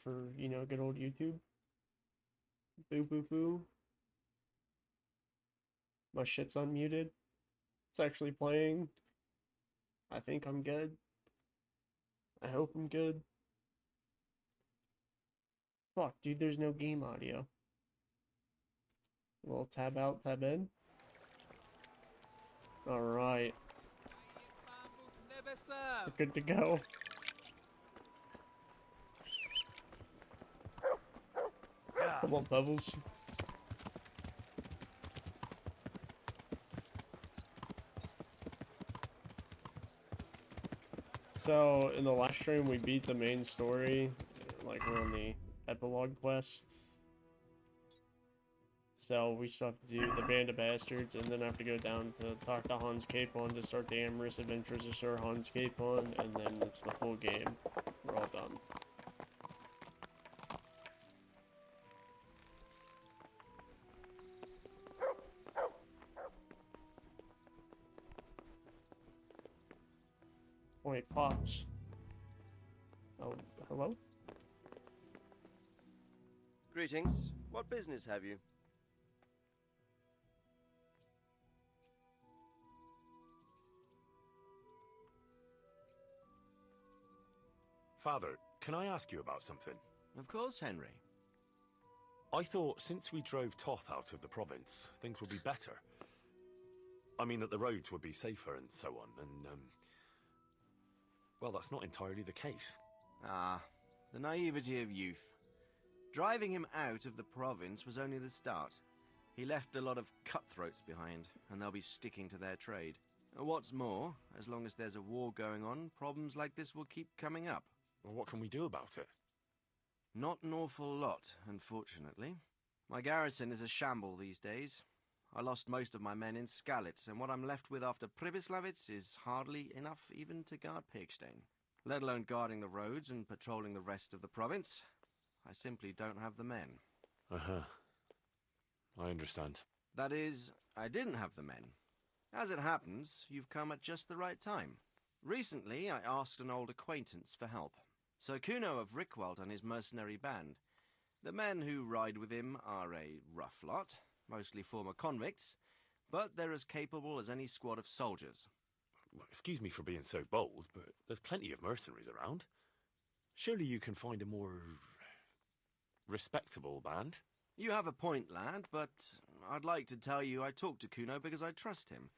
for, good old YouTube. Boo boo boo. My shit's unmuted. It's actually playing. I think I'm good. I hope I'm good. Fuck, dude, there's no game audio. A little tab out, tab in. Alright. We're good to go. Come on, Pebbles. So, in the last stream, we beat the main story. Like, we're on the epilogue quest. So, we still have to do the Band of Bastards, and then have to go down to talk to Hans Capon to start the amorous adventures of Sir Hans Capon, and then it's the full game. We're all done. Wait, Pops. Oh, hello? Greetings. What business have you? Father, can I ask you about something? Of course, Henry. I thought since we drove Toth out of the province, things would be better. I mean that the roads would be safer and so on, and, well, that's not entirely the case. Ah, the naivety of youth. Driving him out of the province was only the start. He left a lot of cutthroats behind, and they'll be sticking to their trade. What's more, as long as there's a war going on, problems like this will keep coming up. Well, what can we do about it? Not an awful lot, unfortunately. My garrison is a shamble these days. I lost most of my men in Skalitz, and what I'm left with after Pribyslavitz is hardly enough even to guard Pigstein. Let alone guarding the roads and patrolling the rest of the province. I simply don't have the men. Uh-huh. I understand. That is, I didn't have the men. As it happens, you've come at just the right time. Recently, I asked an old acquaintance for help. Sir Kuno of Rickwald and his mercenary band. The men who ride with him are a rough lot, mostly former convicts, but they're as capable as any squad of soldiers. Well, excuse me for being so bold, but there's plenty of mercenaries around. Surely you can find a more respectable band? You have a point, lad, but I'd like to tell you I talked to Kuno because I trust him.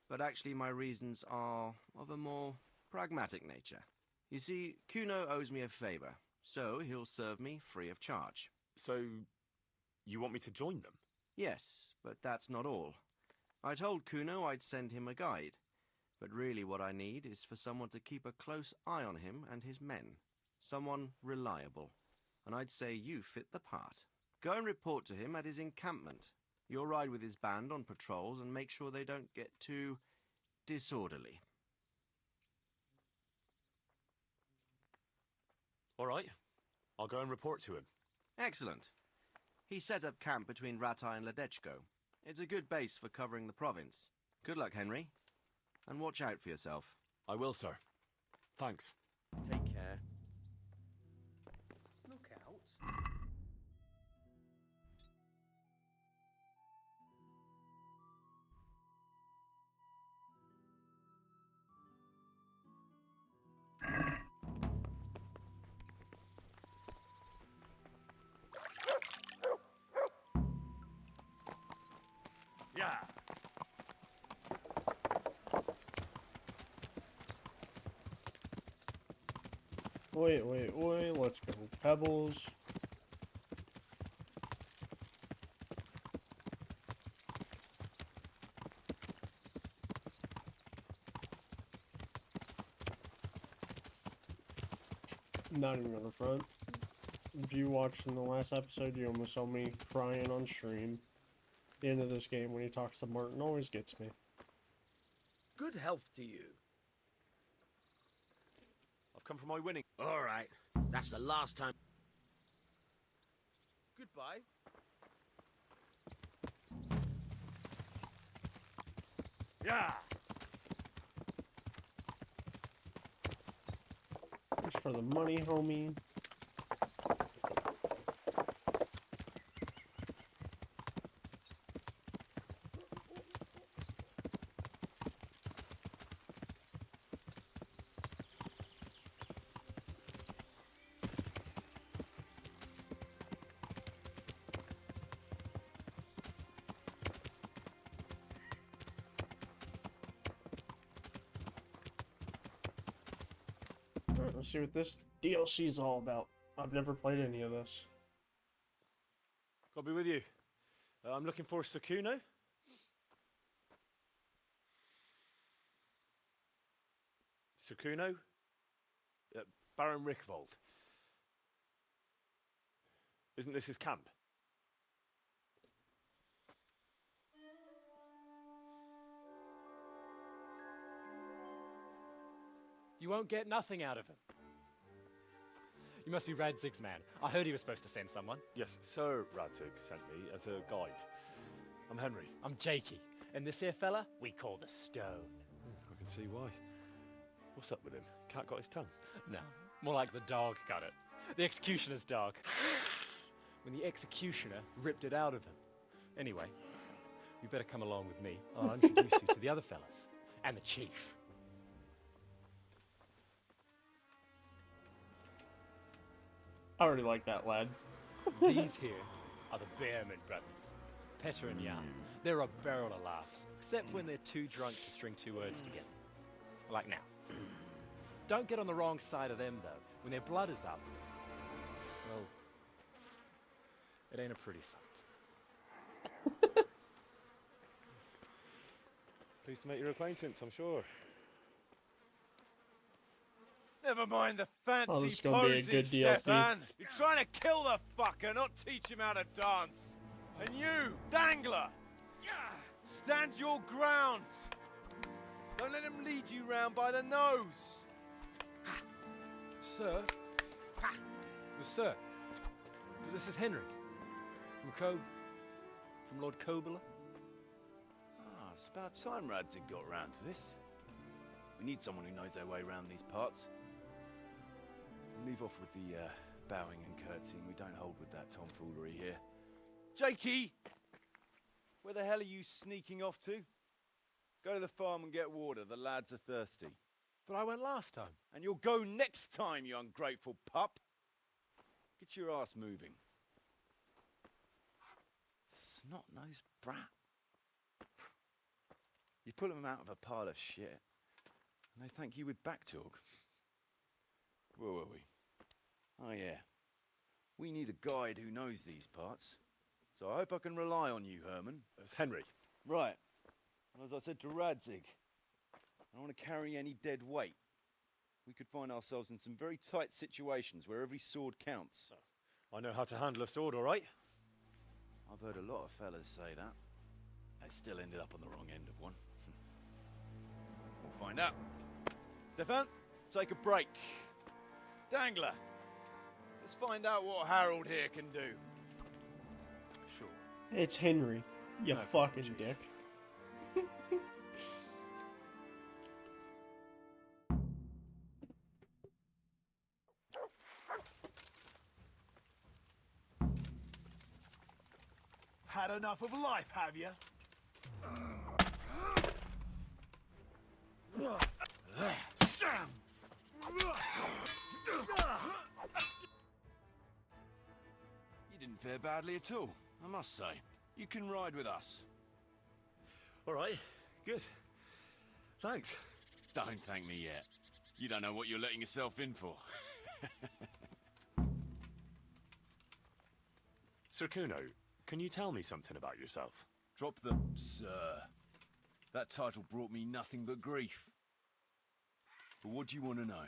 But actually my reasons are of a more pragmatic nature. You see, Kuno owes me a favor, so he'll serve me free of charge. So, you want me to join them? Yes, but that's not all. I told Kuno I'd send him a guide, but really what I need is for someone to keep a close eye on him and his men. Someone reliable. And I'd say you fit the part. Go and report to him at his encampment. You'll ride with his band on patrols and make sure they don't get too disorderly. All right. I'll go and report to him. Excellent. He set up camp between Ratai and Ledechko. It's a good base for covering the province. Good luck, Henry. And watch out for yourself. I will, sir. Thanks. Take care. Look out. Yeah. Wait, let's go. Pebbles. Not even on the front. If you watched in the last episode, you almost saw me crying on stream. The end of this game when he talks to Martin always gets me. Good health to you. I've come for my winning. All right. That's the last time. Goodbye. Yeah. Just for the money, homie. Let's see what this DLC is all about. I've never played any of this. I'll be with you. I'm looking for Sakuno. Sakuno? Baron Rickvold. Isn't this his camp? You won't get nothing out of him. You must be Radzig's man. I heard he was supposed to send someone. Yes, Sir Radzig sent me as a guide. I'm Henry. I'm Jakey. And this here fella, we call the Stone. I can see why. What's up with him? Cat got his tongue? No, more like the dog got it. The executioner's dog. When the executioner ripped it out of him. Anyway, you better come along with me. I'll introduce you to the other fellas. And the chief. I already like that lad. These here are the Bearman brothers. Petter and Jan. They're a barrel of laughs. Except when they're too drunk to string two words together. Like now. Don't get on the wrong side of them, though. When their blood is up, well, it ain't a pretty sight. Pleased to make your acquaintance, I'm sure. Never mind the fancy Oh, this is gonna be a posing, good DLC. Stefan. You're trying to kill the fucker, not teach him how to dance. And you, Dangler, stand your ground. Don't let him lead you round by the nose. Sir? Well, sir, this is Henry. From Lord Kobula. Ah, it's about time Radzig got round to this. We need someone who knows their way around these parts. Leave off with the bowing and curtsying. We don't hold with that tomfoolery here. Jakey! Where the hell are you sneaking off to? Go to the farm and get water. The lads are thirsty. But I went last time. And you'll go next time, you ungrateful pup. Get your ass moving. Snot-nosed brat. You pull them out of a pile of shit, and they thank you with back talk. Where were we? Oh yeah. We need a guide who knows these parts. So I hope I can rely on you, Herman. It's Henry. Right. And as I said to Radzig, I don't want to carry any dead weight. We could find ourselves in some very tight situations where every sword counts. I know how to handle a sword, all right? I've heard a lot of fellas say that. They still ended up on the wrong end of one. We'll find out. Stefan, take a break. Dangler, let's find out what Harold here can do. Sure. It's Henry, you No, fucking Chief. dick. Had enough of life, have you? You didn't fare badly at all, I must say. You can ride with us. All right, good. Thanks. Don't thank me yet. You don't know what you're letting yourself in for. Sir Kuno, can you tell me something about yourself? Drop the sir. That title brought me nothing but grief. But what do you want to know?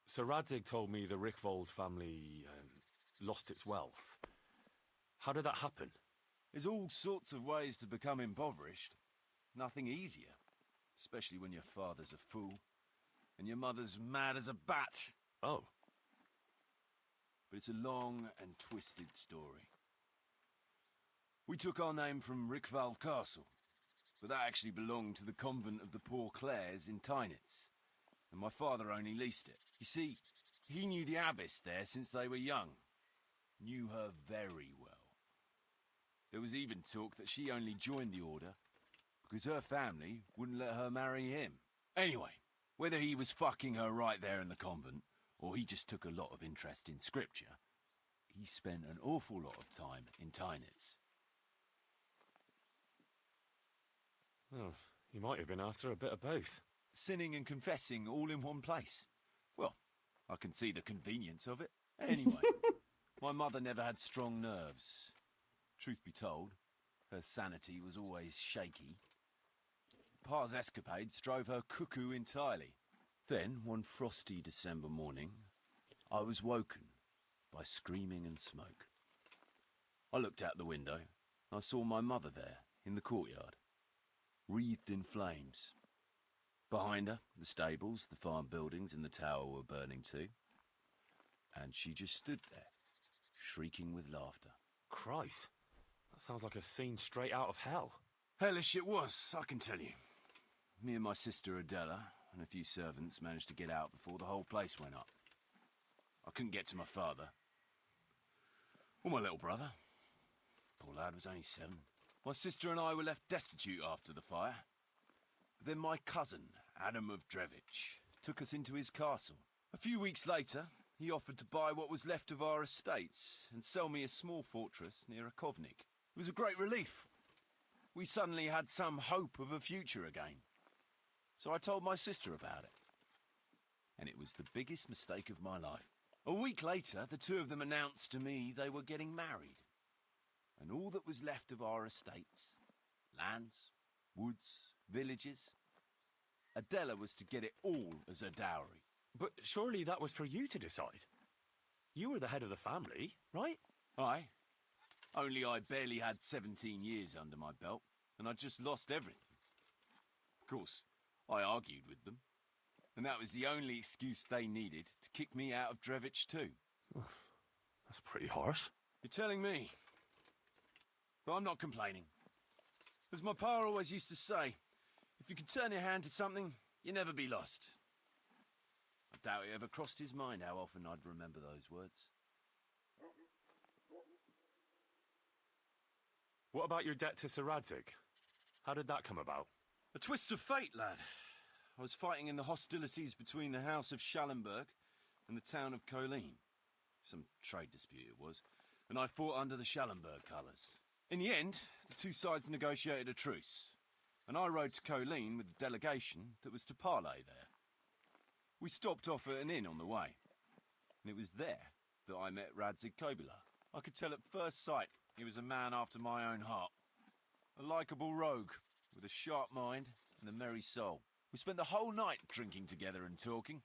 Sir Radzig told me the Rickvold family lost its wealth. How did that happen? There's all sorts of ways to become impoverished. Nothing easier. Especially when your father's a fool. And your mother's mad as a bat. Oh. But it's a long and twisted story. We took our name from Rickval Castle. But that actually belonged to the convent of the Poor Clares in Tynitz. And my father only leased it. You see, he knew the abbess there since they were young. Knew her very well. There was even talk that she only joined the order because her family wouldn't let her marry him. Anyway, whether he was fucking her right there in the convent, or he just took a lot of interest in scripture, he spent an awful lot of time in Tynitz. Oh, you might have been after a bit of both. sinning and confessing all in one place. Well, I can see the convenience of it. Anyway, my mother never had strong nerves. Truth be told, her sanity was always shaky. Pa's escapades drove her cuckoo entirely. Then, one frosty December morning, I was woken by screaming and smoke. I looked out the window. I saw my mother there, in the courtyard, wreathed in flames. Behind her, the stables, the farm buildings and the tower were burning too. And she just stood there, shrieking with laughter. Christ, that sounds like a scene straight out of hell. Hellish it was, I can tell you. Me and my sister Adela and a few servants managed to get out before the whole place went up. I couldn't get to my father. Or my little brother. Poor lad was only 7. My sister and I were left destitute after the fire. But then my cousin, Adam of Drevich, took us into his castle. A few weeks later, he offered to buy what was left of our estates and sell me a small fortress near a Kovnik. It was a great relief. We suddenly had some hope of a future again. So I told my sister about it. And it was the biggest mistake of my life. A week later, the two of them announced to me they were getting married. And all that was left of our estates, lands, woods, villages, Adela was to get it all as a dowry. But surely that was for you to decide. You were the head of the family, right? Aye. Only I barely had 17 years under my belt, and I'd just lost everything. Of course, I argued with them, and that was the only excuse they needed to kick me out of Drevich too. That's pretty harsh. You're telling me. But I'm not complaining. As my pa always used to say, if you can turn your hand to something, you'll never be lost. I doubt it ever crossed his mind how often I'd remember those words. What about your debt to Sir Radzig? How did that come about? A twist of fate, lad. I was fighting in the hostilities between the House of Schallenberg and the town of Colleen. Some trade dispute it was, and I fought under the Schallenberg colours. In the end, the two sides negotiated a truce, and I rode to Colleen with the delegation that was to parley there. We stopped off at an inn on the way, and it was there that I met Radzig Kobyla. I could tell at first sight he was a man after my own heart. A likeable rogue, with a sharp mind and a merry soul. We spent the whole night drinking together and talking,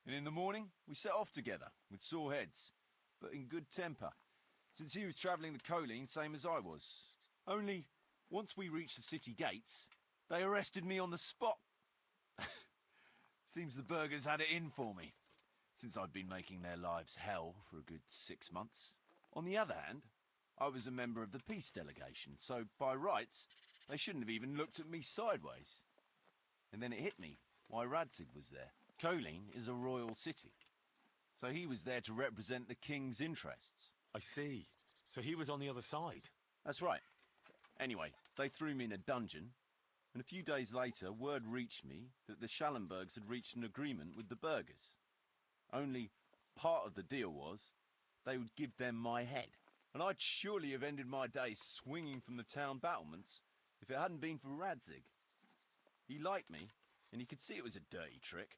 and in the morning we set off together, with sore heads, but in good temper, since he was travelling the Colleen same as I was. Only, once we reached the city gates, they arrested me on the spot. Seems the burghers had it in for me, since I'd been making their lives hell for a good 6 months. On the other hand, I was a member of the peace delegation, so by rights, they shouldn't have even looked at me sideways. And then it hit me why Radzig was there. Colleen is a royal city, so he was there to represent the king's interests. I see. So he was on the other side. That's right. Anyway, they threw me in a dungeon, and a few days later word reached me that the Schallenbergs had reached an agreement with the burghers. Only part of the deal was they would give them my head. And I'd surely have ended my days swinging from the town battlements if it hadn't been for Radzig. He liked me, and he could see it was a dirty trick,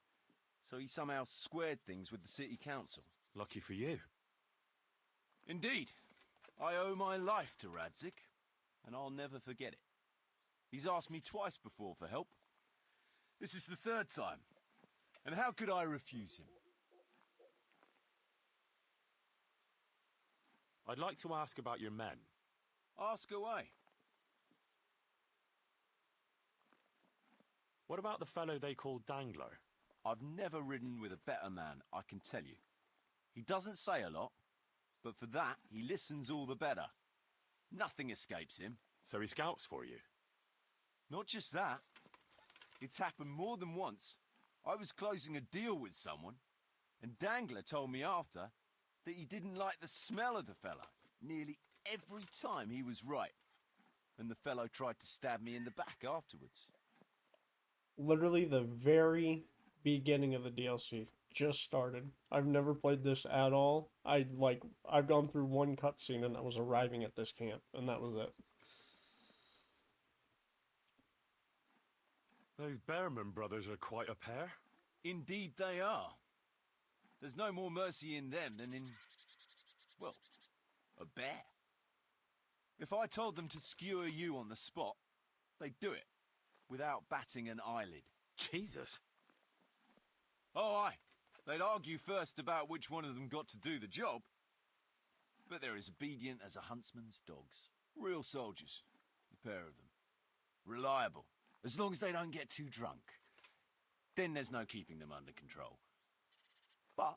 so he somehow squared things with the city council. Lucky for you. Indeed. I owe my life to Radzig, and I'll never forget it. He's asked me twice before for help. This is the 3rd time, and how could I refuse him? I'd like to ask about your men. Ask away. What about the fellow they call Dangler? I've never ridden with a better man, I can tell you. He doesn't say a lot, but for that, he listens all the better. Nothing escapes him. So he scouts for you? Not just that. It's happened more than once. I was closing a deal with someone, and Dangler told me after that he didn't like the smell of the fella nearly every time he was right. And the fellow tried to stab me in the back afterwards. Literally the very beginning of the DLC just started. I've never played this at all. I've gone through one cutscene and I was arriving at this camp, and that was it. Those Bearman brothers are quite a pair. Indeed they are. There's no more mercy in them than in, well, a bear. If I told them to skewer you on the spot, they'd do it, without batting an eyelid. Jesus. Oh, aye. They'd argue first about which one of them got to do the job. But they're as obedient as a huntsman's dogs. Real soldiers, the pair of them. Reliable, as long as they don't get too drunk. Then there's no keeping them under control. But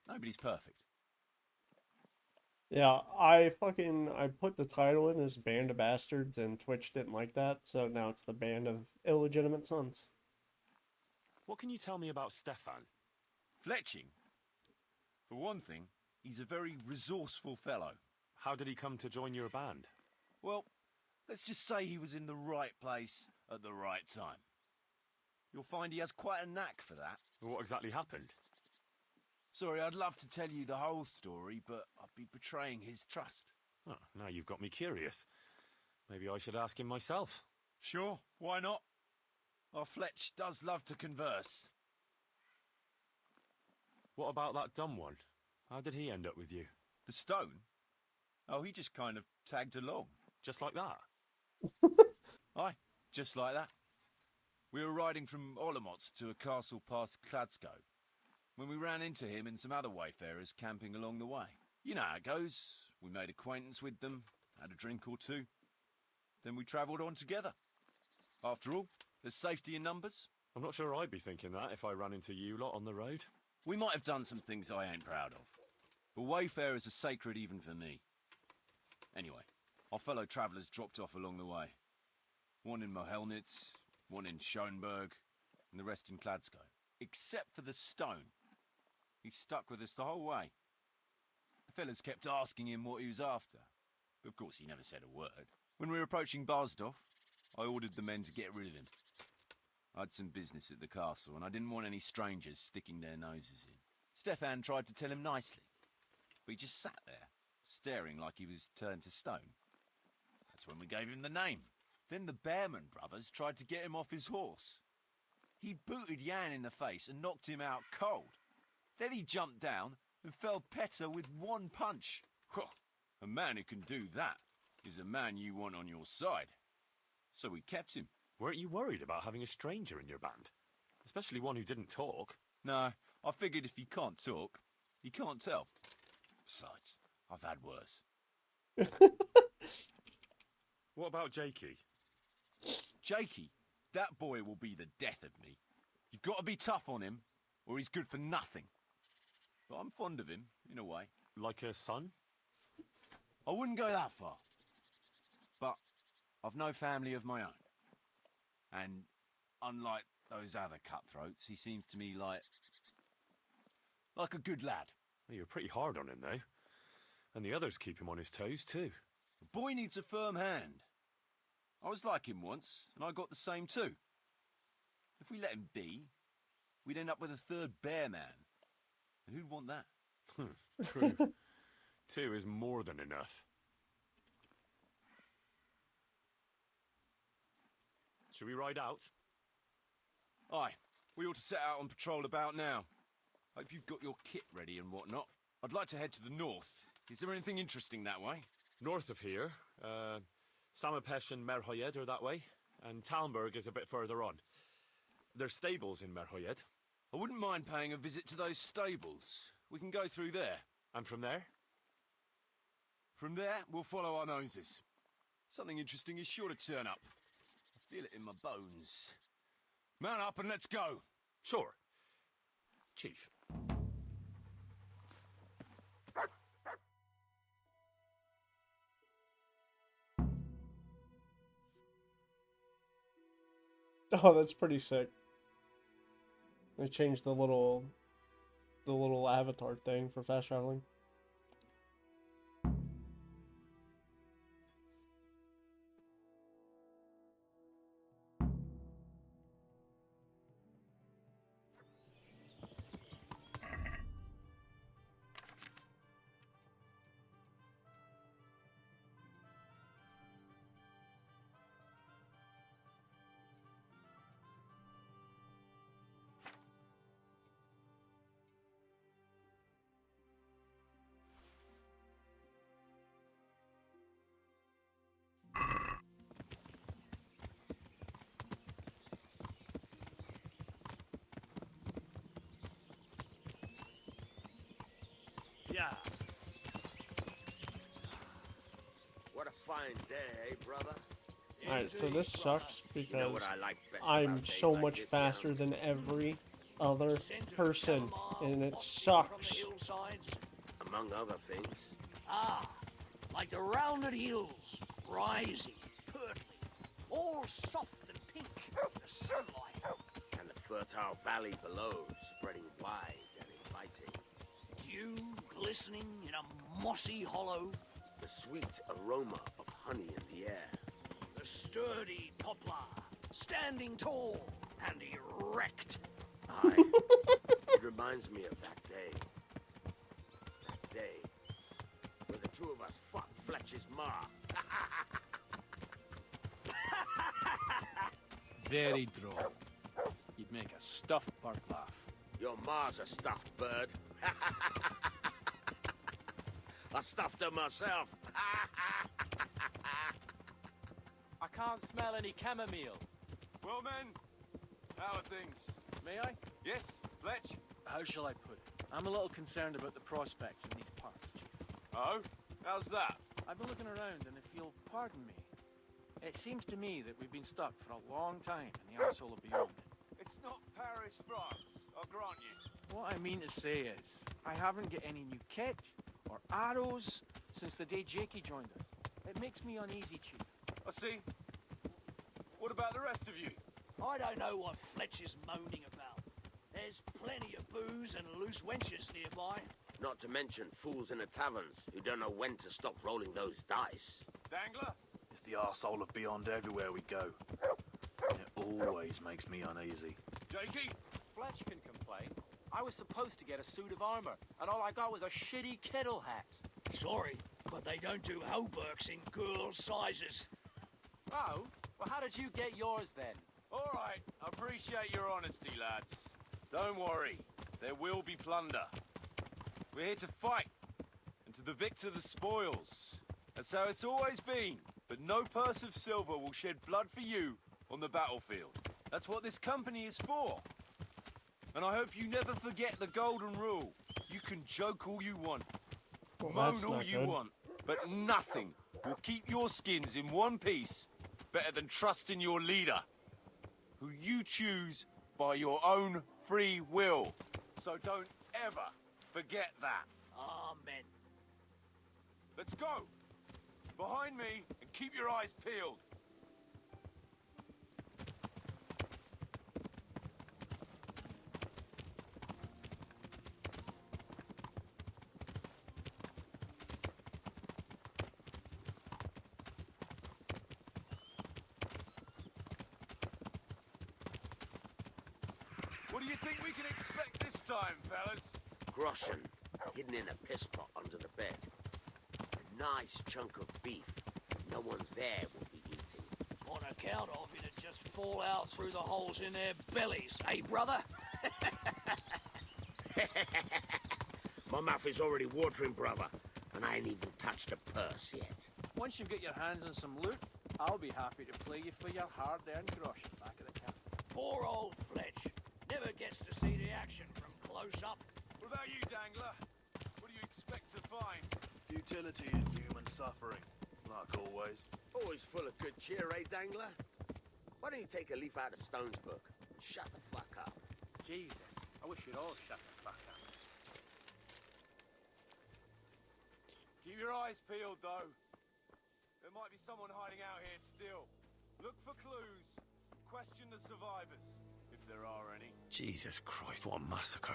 nobody's perfect. Yeah, I put the title in as Band of Bastards and Twitch didn't like that, so now it's the Band of Illegitimate Sons. What can you tell me about Stefan? Fletching, for one thing, he's a very resourceful fellow. How did he come to join your band? Well, let's just say he was in the right place at the right time. You'll find he has quite a knack for that. What exactly happened? Sorry, I'd love to tell you the whole story, but I'd be betraying his trust. Oh, now you've got me curious. Maybe I should ask him myself. Sure, why not? Our Fletch does love to converse. What about that dumb one? How did he end up with you? The stone? Oh, he just kind of tagged along. Just like that? Aye, just like that. We were riding from Olomouc to a castle past Kladsko, when we ran into him and some other wayfarers camping along the way. You know how it goes. We made acquaintance with them, had a drink or two. Then we travelled on together. After all, there's safety in numbers. I'm not sure I'd be thinking that if I ran into you lot on the road. We might have done some things I ain't proud of. But wayfarers are sacred even for me. Anyway, our fellow travellers dropped off along the way. One in Mohelnitz, one in Schoenberg, and the rest in Kladsko. Except for the stone. He stuck with us the whole way. The fellas kept asking him what he was after. But of course he never said a word. When we were approaching Barsdorf, I ordered the men to get rid of him. I had some business at the castle, and I didn't want any strangers sticking their noses in. Stefan tried to tell him nicely, but he just sat there, staring like he was turned to stone. That's when we gave him the name. Then the Bearman brothers tried to get him off his horse. He booted Jan in the face and knocked him out cold. Then he jumped down and felled Petter with one punch. A man who can do that is a man you want on your side. So we kept him. Weren't you worried about having a stranger in your band? Especially one who didn't talk. No, I figured if he can't talk, he can't tell. Besides, I've had worse. What about Jakey? Jakey, that boy will be the death of me. You've got to be tough on him, or he's good for nothing. But I'm fond of him, in a way. Like a son? I wouldn't go that far. But I've no family of my own. And unlike those other cutthroats, he seems to me like a good lad. Well, you're pretty hard on him, though. And the others keep him on his toes, too. The boy needs a firm hand. I was like him once, and I got the same too. If we let him be, we'd end up with a third bear man. And who'd want that? True. 2 is more than enough. Should we ride out? Aye, we ought to set out on patrol about now. Hope you've got your kit ready and whatnot. I'd like to head to the north. Is there anything interesting that way? North of here, Samapesh and Merhoyed are that way, and Talmberg is a bit further on. There's stables in Merhoyed. I wouldn't mind paying a visit to those stables. We can go through there. And from there? From there, we'll follow our noses. Something interesting is sure to turn up. I feel it in my bones. Mount up and let's go. Sure. Chief. Oh, that's pretty sick. They changed the little avatar thing for fast traveling. Yeah. What a fine day, eh, brother? Alright, so this sucks You know because what I like best I'm about days so like much this, faster young? than every other Scent of person, chamomile and it wafting from the sucks. hillsides. Among other things. Ah, like the rounded hills, rising, purtling, all soft and pink in the sunlight. And the fertile valley below, spreading wide and inviting. Dew glistening in a mossy hollow. The sweet aroma of honey in the air. The sturdy poplar, standing tall and erect. Aye. It reminds me of that day. That day where the two of us fought Fletcher's ma. Very droll. You'd make a stuffed bird laugh. Your ma's a stuffed bird. I stuffed her myself. I can't smell any chamomile. Well, men, how are things? May I? Yes, Fletch? How shall I put it? I'm a little concerned about the prospects in these parts, Chief. Oh? How's that? I've been looking around, and if you'll pardon me, it seems to me that we've been stuck for a long time in the arsehole of beyond. It's not Paris, France, I'll grant you. What I mean to say is, I haven't got any new kit or arrows since the day Jakey joined us. It makes me uneasy, Chief. I see. What about the rest of you? I don't know what Fletcher's moaning about. There's plenty of booze and loose wenches nearby. Not to mention fools in the taverns who don't know when to stop rolling those dice. Dangler? It's the arsehole of beyond everywhere we go. It always makes me uneasy. Jakey? Fletch can complain. I was supposed to get a suit of armor, and all I got was a shitty kettle hat. Sorry, but they don't do hauberks in girls' sizes. Oh? Well, how did you get yours then? All right, I appreciate your honesty, lads. Don't worry, there will be plunder. We're here to fight, and to the victor the spoils. That's how it's always been. But no purse of silver will shed blood for you on the battlefield. That's what this company is for. And I hope you never forget the golden rule. You can joke all you want, Well, moan that's all not you good. want, but nothing will keep your skins in one piece better than trusting your leader, who you choose by your own free will. So don't ever forget that. Amen. Let's go. Behind me, and keep your eyes peeled. What do you think we can expect this time, fellas? Groschen, hidden in a piss pot under the bed. A nice chunk of beef no one there will be eating. On account of it'd just fall out through the holes in their bellies, eh, brother? My mouth is already watering, brother, and I ain't even touched a purse yet. Once you've got your hands on some loot, I'll be happy to play you for your hard-earned grosh back at the camp. Poor old Fletch. Never gets to see the action from close up. What about you, Dangler? What do you expect to find? Futility and human suffering, like always. Always full of good cheer, eh, Dangler? Why don't you take a leaf out of Stone's book and shut the fuck up? Jesus, I wish you'd all shut the fuck up. Keep your eyes peeled, though. There might be someone hiding out here still. Look for clues. Question the survivors, if there are any. Jesus Christ, what a massacre.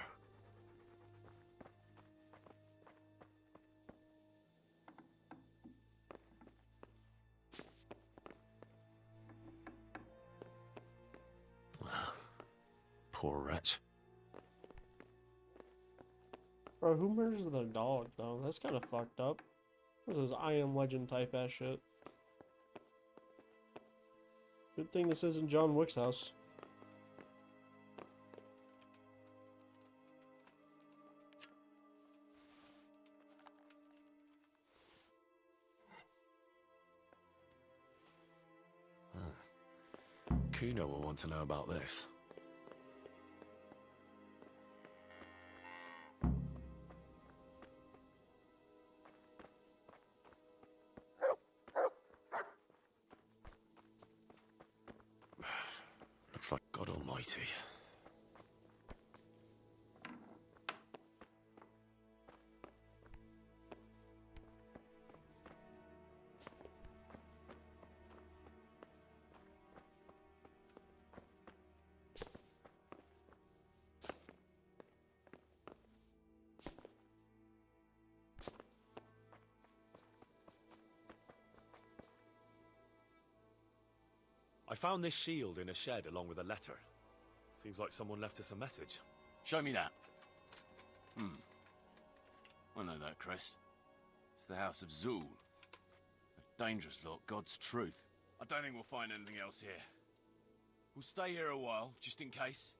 Poor wretch. Bro, who murders the dog, though? That's kind of fucked up. This is I Am Legend type ass shit. Good thing this isn't John Wick's house. Kuno will want to know about this. God almighty. I found this shield in a shed along with a letter. Seems like someone left us a message. Show me that. I know that crest. It's the House of Zool. A dangerous lot, God's truth. I don't think we'll find anything else here. We'll stay here a while, just in case.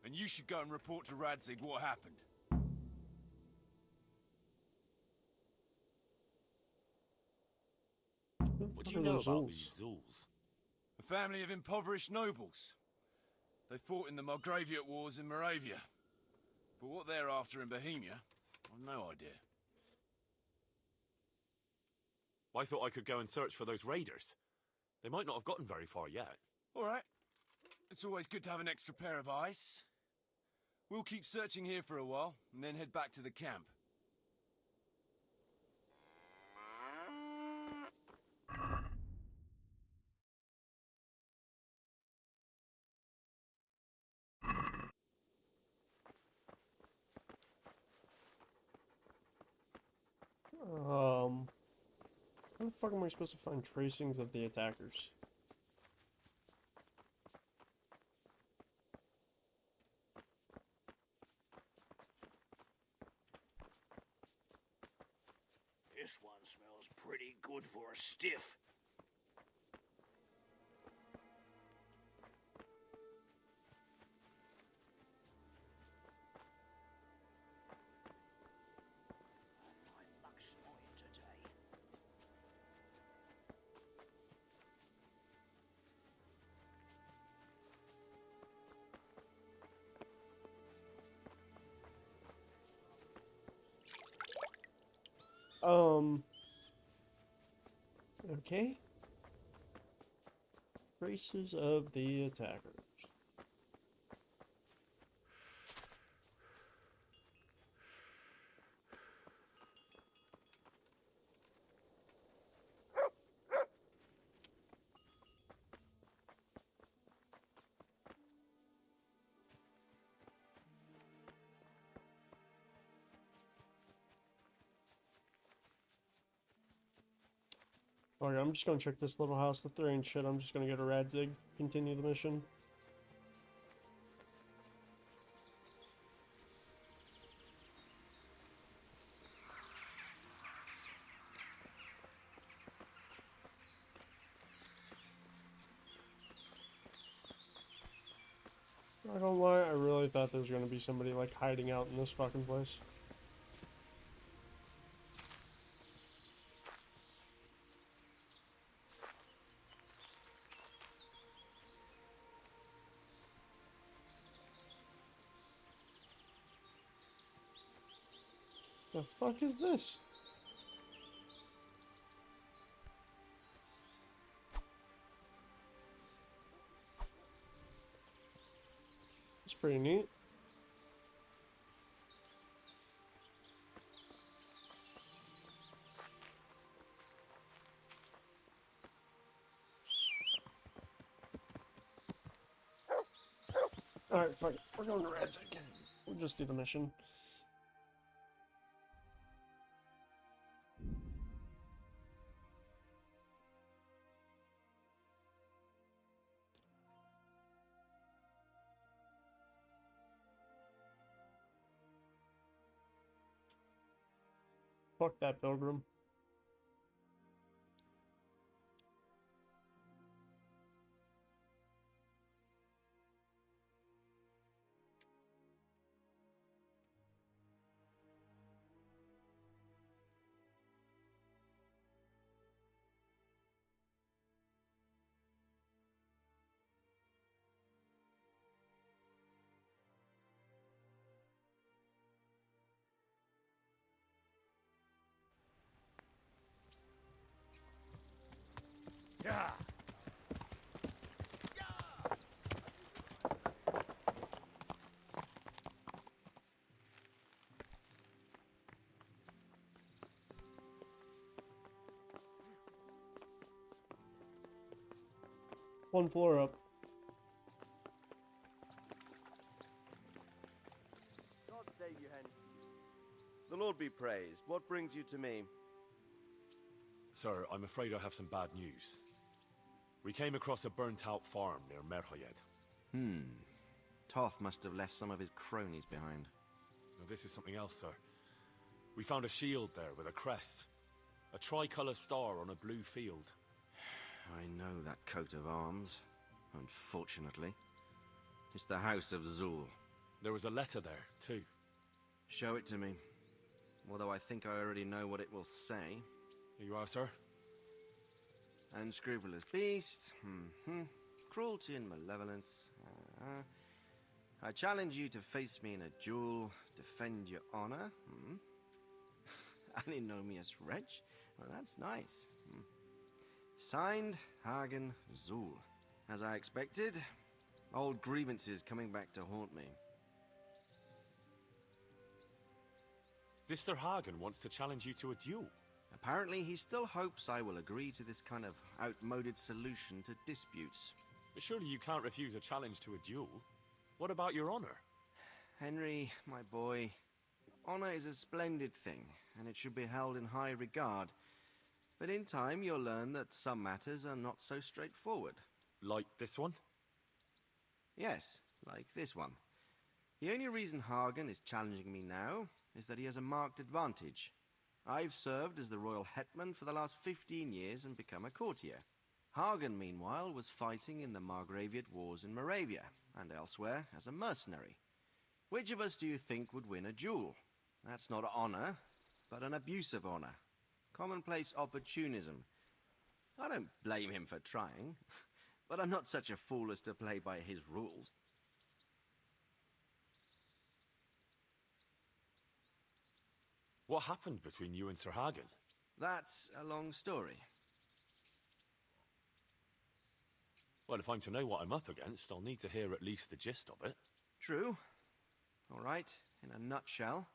And you should go and report to Radzig what happened. What do you know about these Zools? A family of impoverished nobles. They fought in the Margraviate Wars in Moravia. But what they're after in Bohemia, I've no idea. I thought I could go and search for those raiders. They might not have gotten very far yet. All right. It's always good to have an extra pair of eyes. We'll keep searching here for a while, and then head back to the camp. How the fuck am I supposed to find tracings of the attackers? This one smells pretty good for a stiff. My luck's not in today. Okay. Traces of the attackers. Okay, I'm just gonna check this little house. If there ain't shit, I'm just gonna go to Radzig, continue the mission. Not gonna lie, I really thought there was gonna be somebody like hiding out in this fucking place. The fuck is this? It's pretty neat. Alright, fuck it. We're going to Radzig. We'll just do the mission. Fuck that pilgrim. Yeah. One floor up. God save you, Henry. The Lord be praised. What brings you to me? Sir, I'm afraid I have some bad news. We came across a burnt-out farm near Merhoyed. Toth must have left some of his cronies behind. Now, this is something else, sir. We found a shield there with a crest. A tricolour star on a blue field. I know that coat of arms, unfortunately. It's the House of Zul. There was a letter there, too. Show it to me. Although I think I already know what it will say. Here you are, sir. Unscrupulous beast. Cruelty and malevolence. I challenge you to face me in a duel, defend your honor. Antinomious wretch. Well, that's nice. Signed, Hagen Zul. As I expected, old grievances coming back to haunt me. This Sir Hagen wants to challenge you to a duel. Apparently, he still hopes I will agree to this kind of outmoded solution to disputes. But surely you can't refuse a challenge to a duel. What about your honor? Henry, my boy, honor is a splendid thing, and it should be held in high regard. But in time, you'll learn that some matters are not so straightforward. Like this one? Yes, like this one. The only reason Hagen is challenging me now is that he has a marked advantage. I've served as the royal hetman for the last 15 years and become a courtier. Hagen, meanwhile, was fighting in the Margraviate Wars in Moravia and elsewhere as a mercenary. Which of us do you think would win a duel? That's not honor, but an abuse of honor. Commonplace opportunism. I don't blame him for trying, but I'm not such a fool as to play by his rules. What happened between you and Sir Hagen? That's a long story. Well, if I'm to know what I'm up against, I'll need to hear at least the gist of it. True. All right, in a nutshell.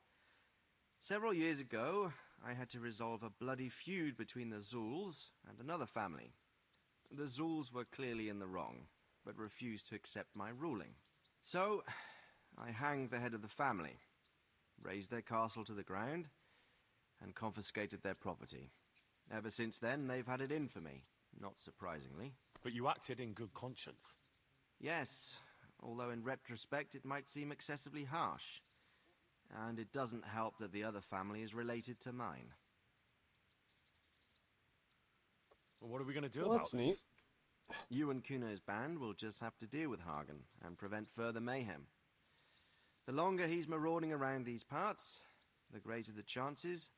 Several years ago, I had to resolve a bloody feud between the Zuls and another family. The Zuls were clearly in the wrong, but refused to accept my ruling. So, I hanged the head of the family, razed their castle to the ground, and confiscated their property. Ever since then, they've had it in for me, not surprisingly. But you acted in good conscience. Yes, although in retrospect it might seem excessively harsh. And it doesn't help that the other family is related to mine. Well, what are we going to do Well, about that's this? neat. You and Kuno's band will just have to deal with Hagen and prevent further mayhem. The longer he's marauding around these parts, the greater the chances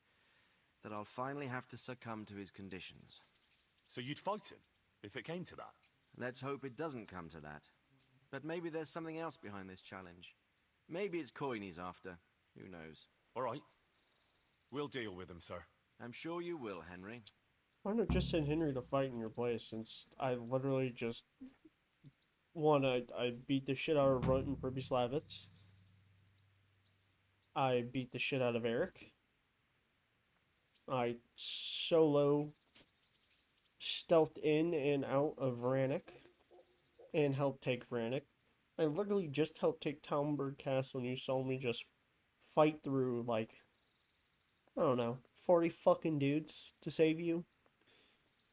that I'll finally have to succumb to his conditions. So you'd fight him, if it came to that? Let's hope it doesn't come to that. But maybe there's something else behind this challenge. Maybe it's coin he's after. Who knows? All right. We'll deal with him, sir. I'm sure you will, Henry. Why not just send Henry to fight in your place, since I literally just... One, I beat the shit out of Runt and Pribyslavitz. I beat the shit out of Eric. I solo stealthed in and out of Vranik and helped take Vranik. I literally just helped take Talmberg Castle and you saw me just fight through, like, I don't know, 40 fucking dudes to save you.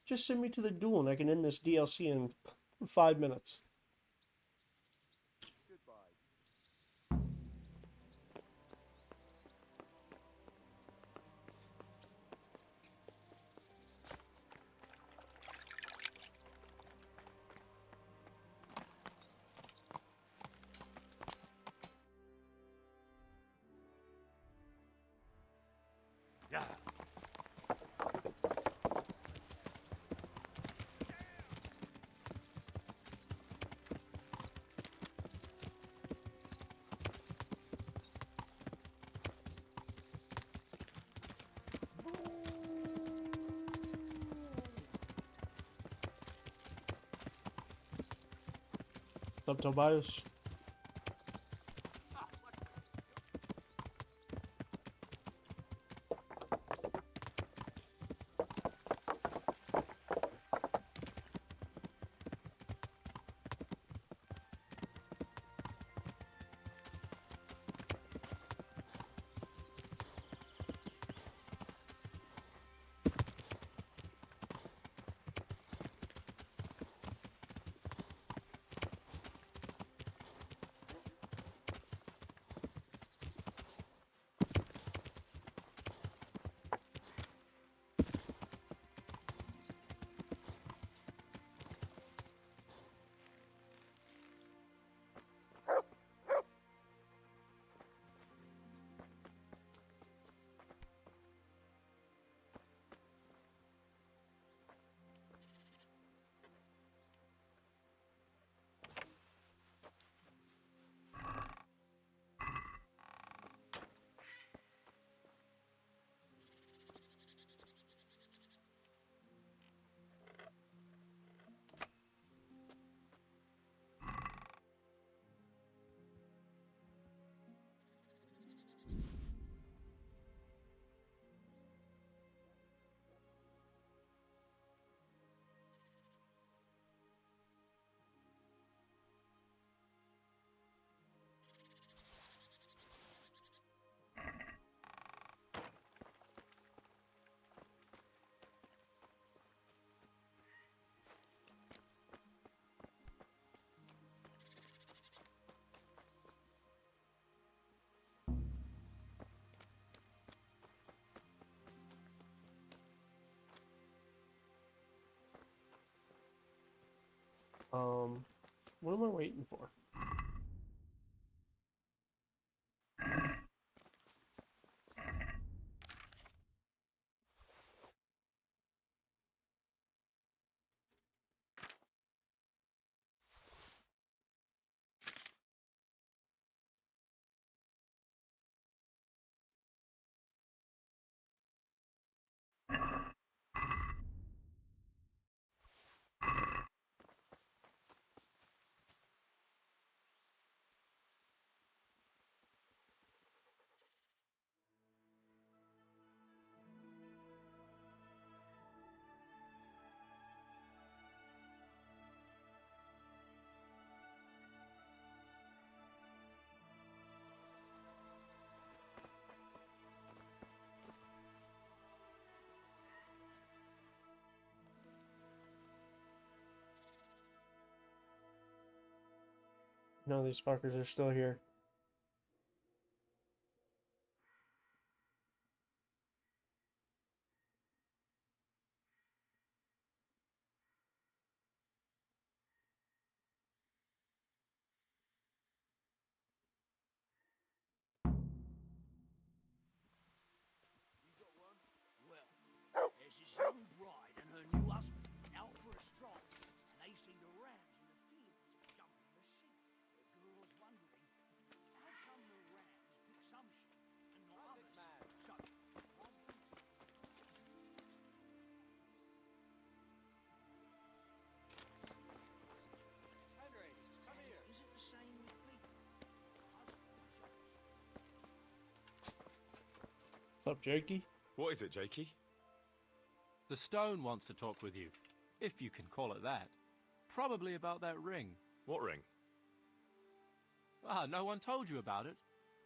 Just send me to the duel and I can end this DLC in 5 minutes. Yeah. What's up, Tobias? What am I waiting for? No, these fuckers are still here. Well, there's this young bride and her new husband out for a stroll, and they see the rams in the fields jumping the sheep. The girl's wondering, how come the rams pick some sheep and not others? So, Henry, come here. is it the same with people? What's up, Jakey? What is it, Jakey? The stone wants to talk with you, if you can call it that. Probably about that ring. What ring? Ah, no one told you about it.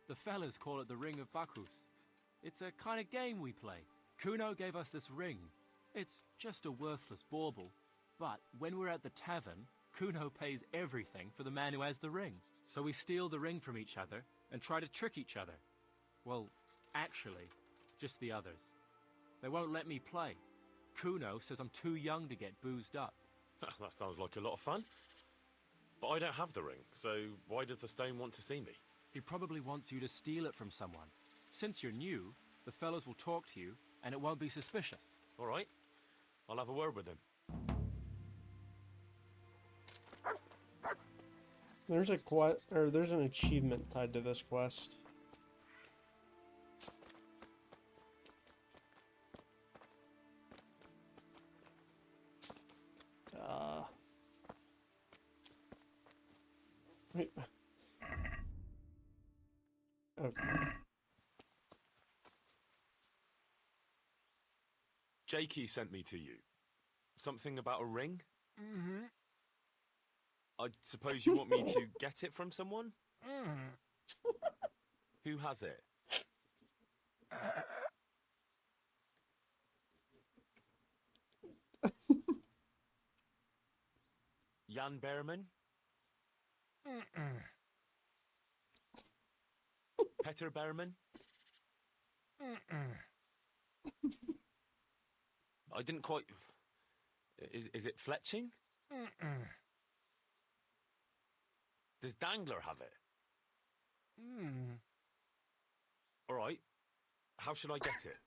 The fellas call it the Ring of Bacchus. It's a kind of game we play. Kuno gave us this ring. It's just a worthless bauble. But when we're at the tavern, Kuno pays everything for the man who has the ring. So we steal the ring from each other and try to trick each other. Well, actually, just the others. They won't let me play. Kuno says I'm too young to get boozed up. That sounds like a lot of fun. But I don't have the ring, so why does the stone want to see me? He probably wants you to steal it from someone. Since you're new, the fellows will talk to you, and it won't be suspicious. All right, I'll have a word with him. There's there's an achievement tied to this quest. Wait. Okay. Jakey sent me to you. Something about a ring? Mm-hmm. I suppose you want me to get it from someone? Mm-hmm. Who has it? Jan Behrman? Peter Behrman? I didn't quite... Is it Fletching? Does Dangler have it? All right. How should I get it?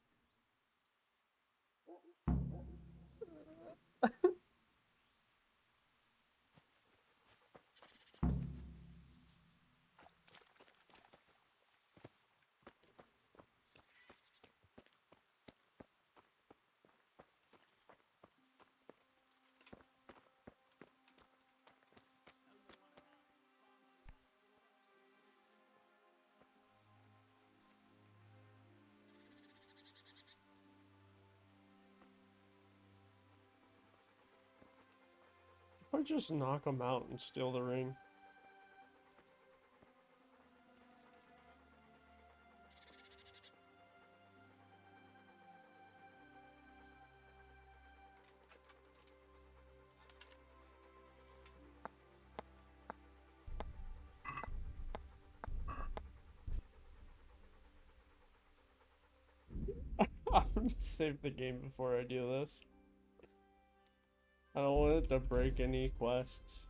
Or just knock them out and steal the ring. I'm gonna save the game before I do this. I don't want it to break any quests.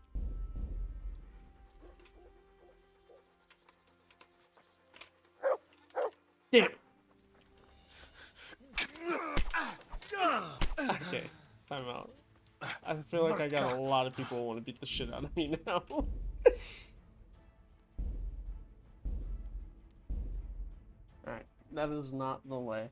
Damn. Okay, time out. I feel like I got a lot of people who want to beat the shit out of me now. Alright, that is not the way.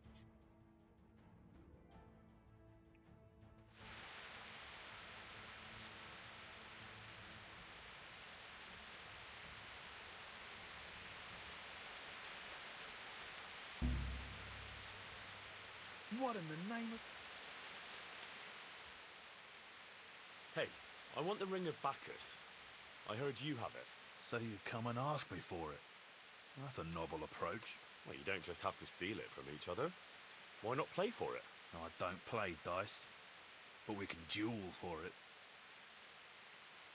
What in the name of... Hey, I want the Ring of Bacchus. I heard you have it. So you come and ask me for it. That's a novel approach. Well, you don't just have to steal it from each other. Why not play for it? I don't play dice, but we can duel for it.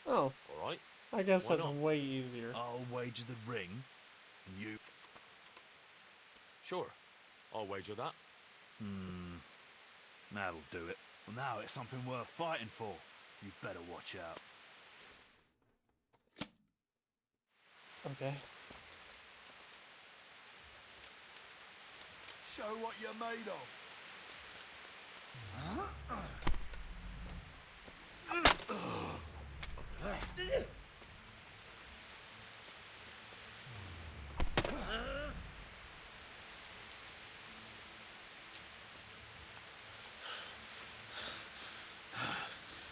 Oh, All right. I guess Why that's not? way easier. I'll wager the ring, and you... Sure. I'll wager that. That'll do it. Well, now it's something worth fighting for. You better watch out. Okay. Show what you're made of.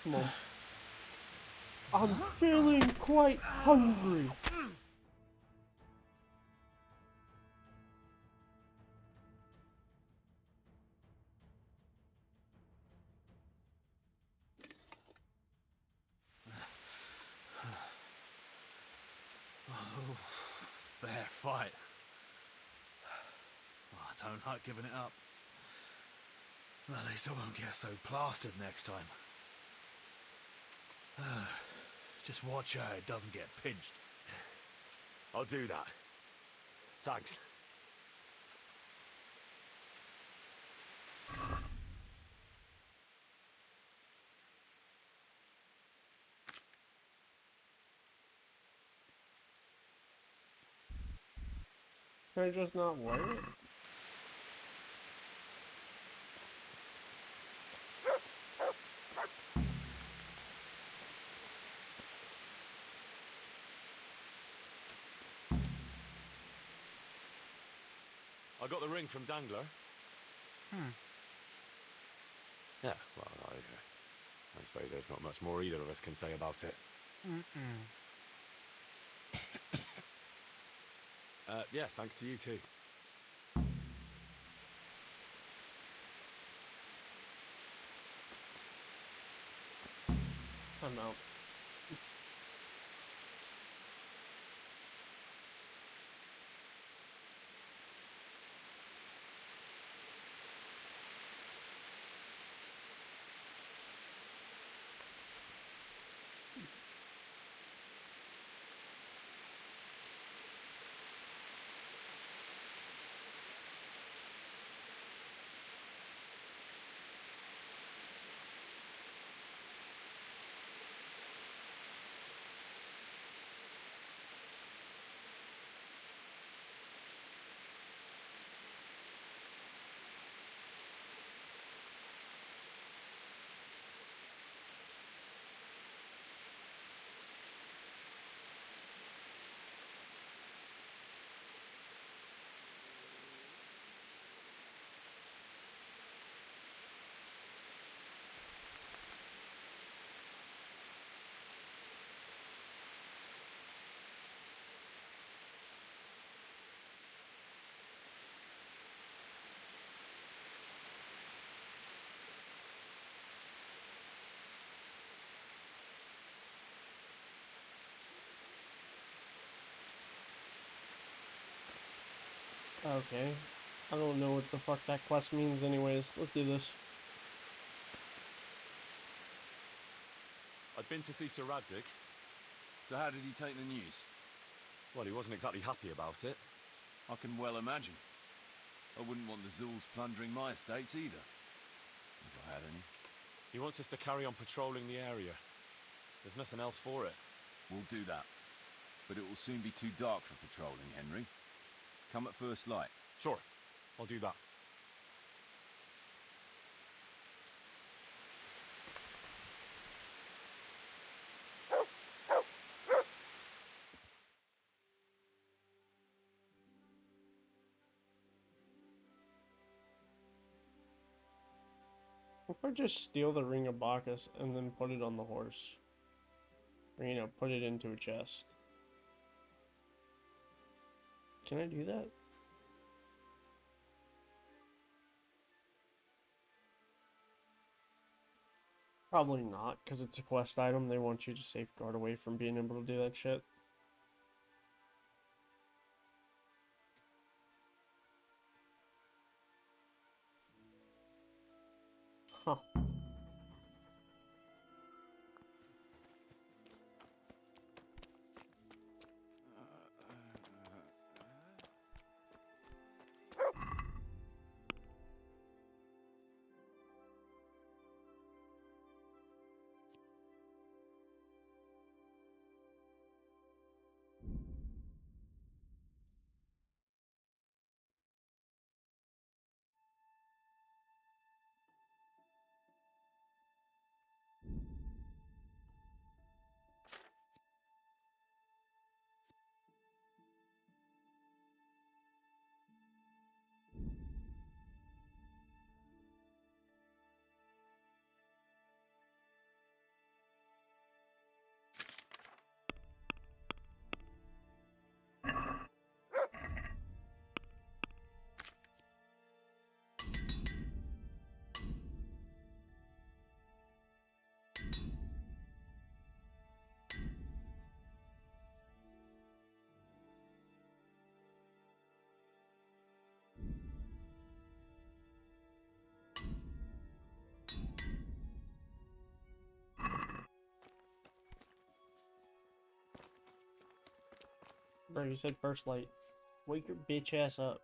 Come on. I'm feeling quite hungry. Fair fight. I don't like giving it up. At least I won't get so plastered next time. Just watch how it doesn't get pinched. I'll do that. Thanks. Can I just not wear it? I got the ring from Dangler. Yeah, well, I suppose there's not much more either of us can say about it. Yeah, thanks to you too. I'm out. Okay. I don't know what the fuck that quest means anyways. Let's do this. I'd been to see Sir Radzig. So how did he take the news? Well, he wasn't exactly happy about it. I can well imagine. I wouldn't want the Zulls plundering my estates either. If I had any. He wants us to carry on patrolling the area. There's nothing else for it. We'll do that. But it will soon be too dark for patrolling, Henry. Come at first light. Sure. I'll do that. If I just steal the ring of Bacchus and then put it on the horse, or put it into a chest, can I do that? Probably not, because it's a quest item. They want you to safeguard away from being able to do that shit. Huh. Bro, you said first light. Wake your bitch ass up.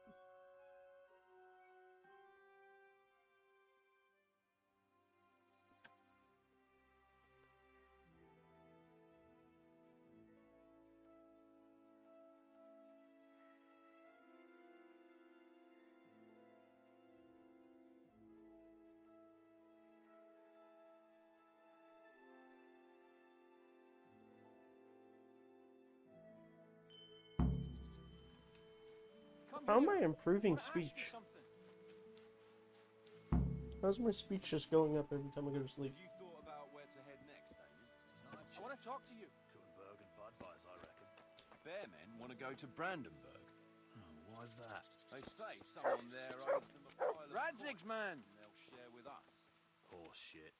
How am I improving speech? How's my speech just going up every time I go to sleep? You thought about where to head next, Damien? I want to talk to you. Kuenberg and Budweis, I reckon. Bearmen want to go to Brandenburg. Oh, why's that? They say someone there owes them a pile of Radzig's coin, man. and they'll share with us. Horse shit.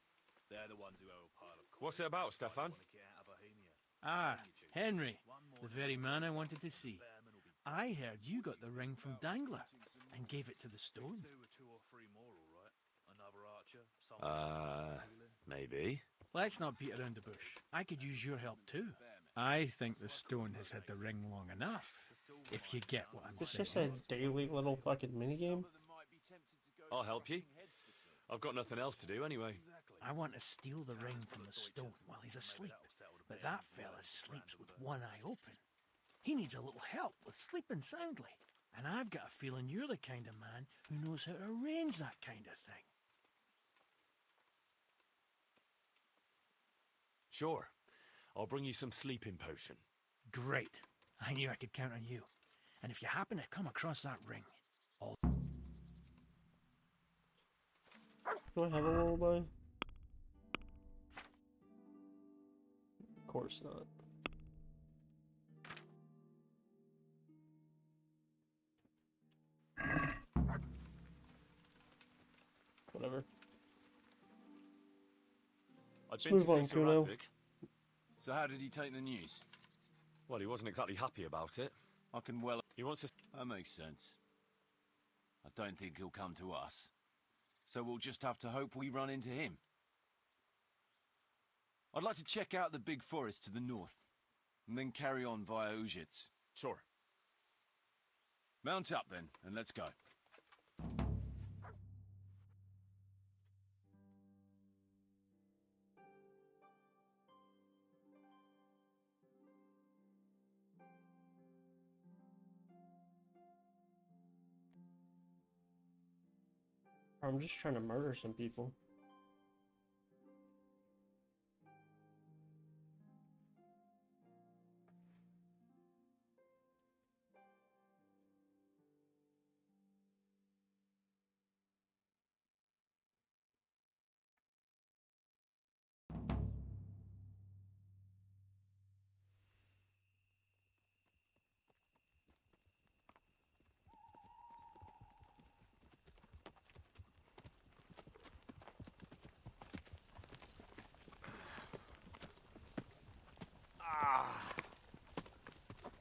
They're the ones who owe a pile of coin. What's it about, Stefan? Want to get out of Bohemia. Ah, Henry, the very man I wanted to see. I heard you got the ring from Dangler and gave it to the stone. There were 2 or 3 more, all right. Another archer. Maybe. Let's not beat around the bush. I could use your help too. I think the stone has had the ring long enough, if you get what I'm It's saying. just a daily little fucking minigame. I'll help you. I've got nothing else to do anyway. I want to steal the ring from the stone while he's asleep, but that fella sleeps with one eye open. He needs a little help with sleeping soundly, and I've got a feeling you're the kind of man who knows how to arrange that kind of thing. Sure. I'll bring you some sleeping potion. Great. I knew I could count on you. And if you happen to come across that ring, I'll... Do I have a lullaby? Of course not. Whatever. I'd Let's been move to on, see Sir Kuno. Radzig. So how did he take the news? Well, he wasn't exactly happy about it. I can well... He wants to... That makes sense. I don't think he'll come to us. So we'll just have to hope we run into him. I'd like to check out the big forest to the north, and then carry on via Ujits. Sure. Mount up then, and let's go. I'm just trying to murder some people.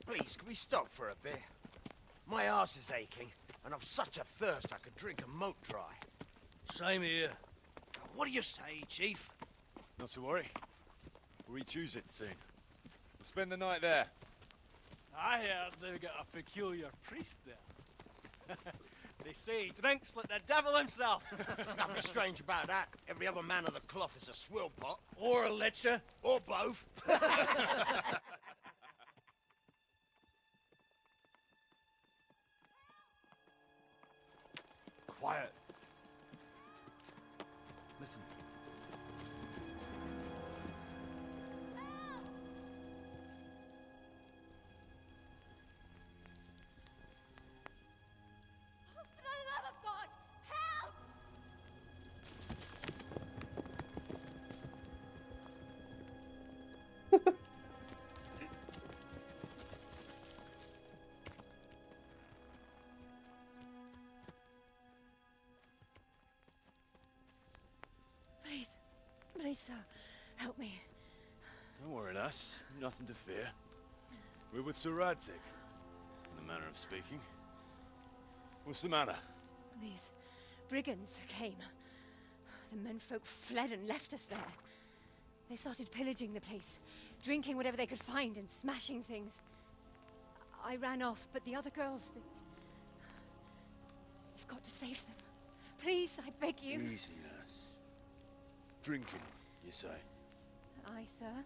Please, can we stop for a bit? My arse is aching, and I've such a thirst I could drink a moat dry. Same here. What do you say, Chief? Not to worry. We'll re-choose it soon. We'll spend the night there. I heard they've got a peculiar priest there. They say he drinks like the devil himself. There's nothing strange about that. Every other man of the cloth is a swill pot. Or a lecher. Or both. Quiet. Listen. For the love of God, help! Please, please, sir, help me. Don't worry, lass. Nothing to fear. We're with Sir Radzig, in the manner of speaking. What's the matter? These brigands came. The menfolk fled and left us there. They started pillaging the place, drinking whatever they could find and smashing things. I ran off, but the other girls, you've got to save them. Please, I beg you. Easy, lass. Drinking, you say? Aye, sir.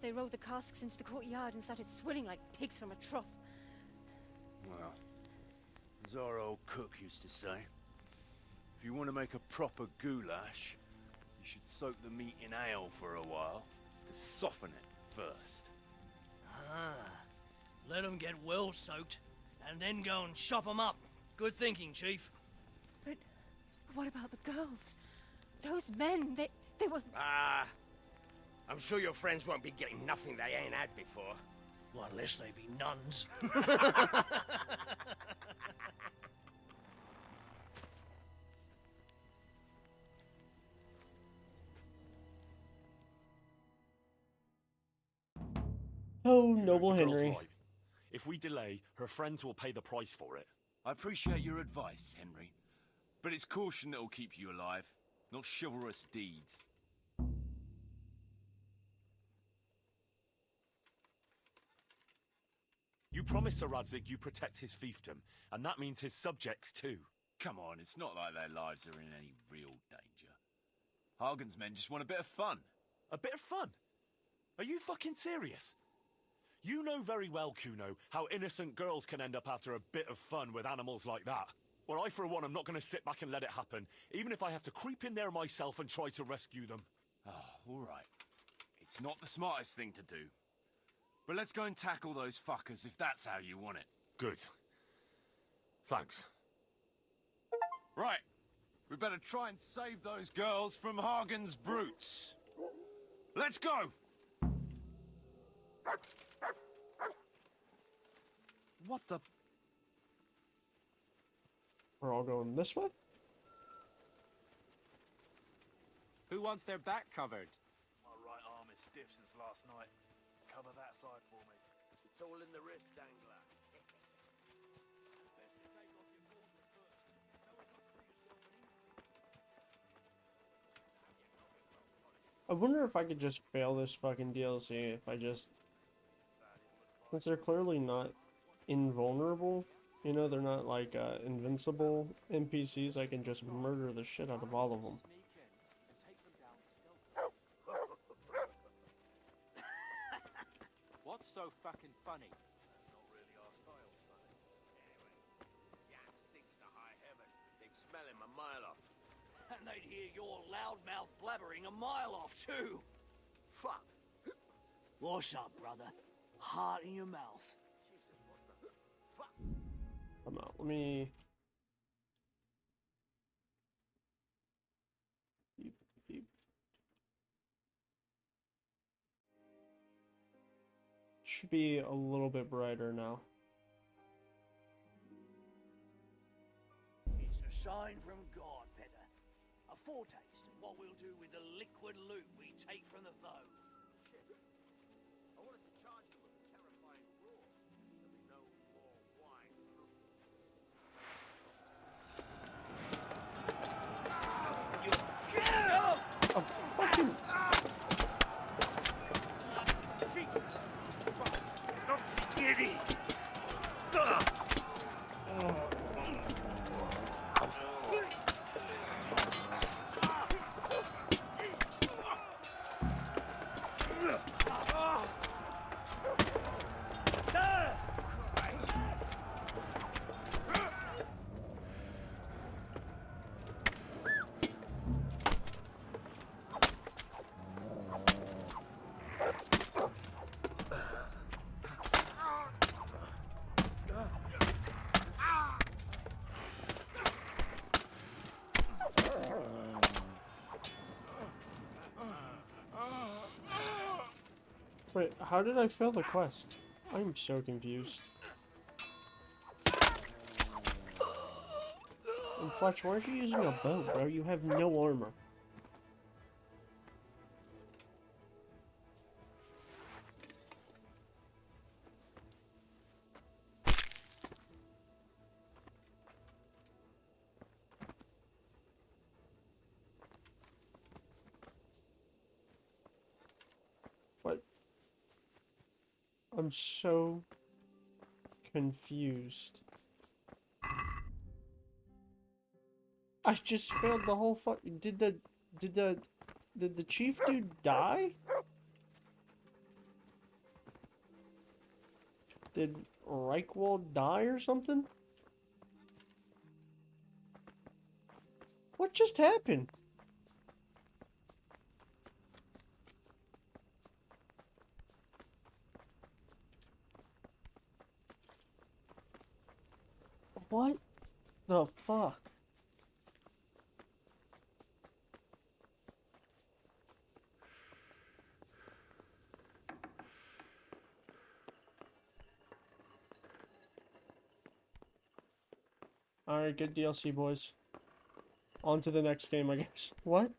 They rolled the casks into the courtyard and started swilling like pigs from a trough. Well, as our old cook used to say, if you want to make a proper goulash, you should soak the meat in ale for a while to soften it first. Ah, let them get well soaked, and then go and chop them up. Good thinking, Chief. But what about the girls? Those men, they were... Ah, I'm sure your friends won't be getting nothing they ain't had before. Well, unless they be nuns. Oh, You know noble the girl's Henry. right. If we delay, her friends will pay the price for it. I appreciate your advice, Henry. But it's caution that'll keep you alive, not chivalrous deeds. You promised Sir Radzig you protect his fiefdom, and that means his subjects too. Come on, it's not like their lives are in any real danger. Hagen's men just want a bit of fun. A bit of fun? Are you fucking serious? You know very well, Kuno, how innocent girls can end up after a bit of fun with animals like that. Well, I, for one, am not going to sit back and let it happen, even if I have to creep in there myself and try to rescue them. Oh, all right. It's not the smartest thing to do. But let's go and tackle those fuckers if that's how you want it. Good. Thanks. Right. We better try and save those girls from Hagen's brutes. Let's go! What the... We're all going this way? Who wants their back covered? My right arm is stiff since last night. Cover that side for me. It's all in the wrist dangler. I wonder if I could just fail this fucking DLC if I just... Since they're clearly not invulnerable, you know, they're not like invincible NPCs, I can just murder the shit out of all of them. What's so fucking funny? That's not really our style, son. Anyway, Jan stinks to high heaven. They'd smell him a mile off. they'd hear your loudmouth blabbering a mile off, too. Fuck. What's up, brother? Heart in your mouth. Jesus, what the fuck? Come on, let me... Beep, beep. Should be a little bit brighter now. It's a sign from God, Petter. A foretaste of what we'll do with the liquid loot we take from the foe. Shit. I wanted to charge you with a terrifying roar. There'll be no more wine. You get up! Oh, fucking... Jesus! Fuck! Not skinny! Ugh! Wait, how did I fail the quest? I'm so confused. And Fletch, why aren't you using a bow, bro? You have no armor. What? I'm so confused. I just failed the whole fuck. Did the chief dude die? Did Reichwald die or something? What just happened? What the fuck? Alright, good DLC, boys. On to the next game, I guess. What?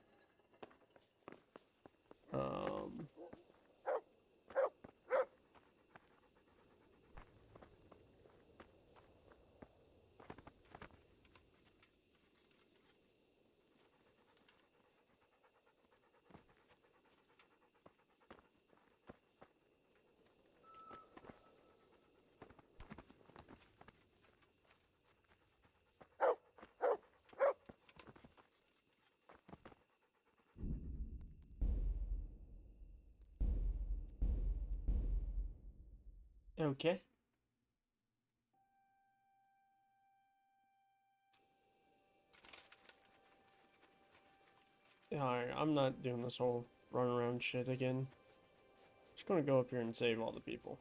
Okay. Alright, I'm not doing this whole run around shit again. Just gonna go up here and save all the people.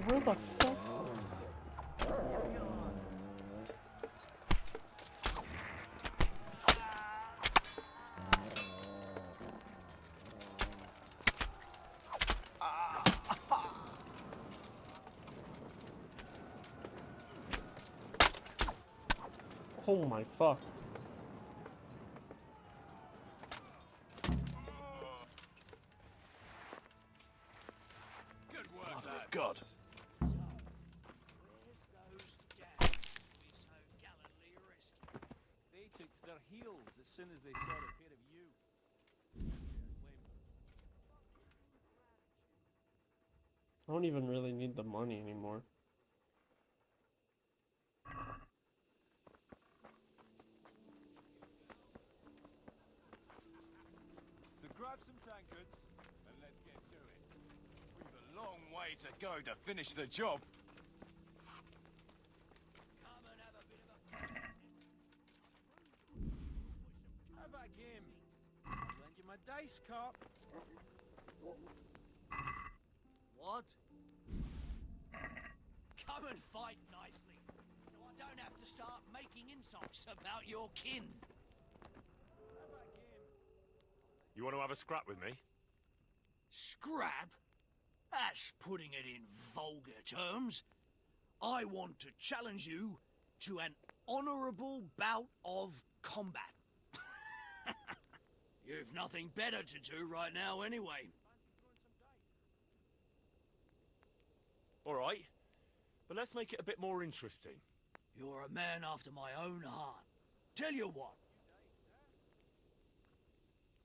Where the fuck? Oh my fuck. Good work, Mother lads. of God. Where's those dads we so gallantly rescued? They took to their heels as soon as they saw the pair of you. I don't even really need the money anymore. So grab some tankards and let's get to it. We've a long way to go to finish the job. Come and have a bit of a How about a game? I'll lend you my dice cup. What? Come and fight nicely, so I don't have to start making insults about your kin. You want to have a scrap with me? Scrap? That's putting it in vulgar terms. I want to challenge you to an honourable bout of combat. You've nothing better to do right now anyway. All right, but let's make it a bit more interesting. You're a man after my own heart. Tell you what,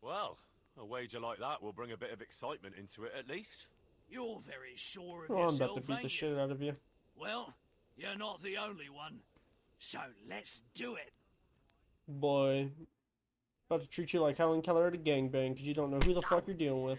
Well, a wager like that will bring a bit of excitement into it at least. you're very sure of Oh, I'm yourself, about to beat the ain't shit you? out of you. Well, you're not the only one. So let's do it. Boy. About to treat you like Helen Keller at a gangbang because you don't know who the fuck you're dealing with.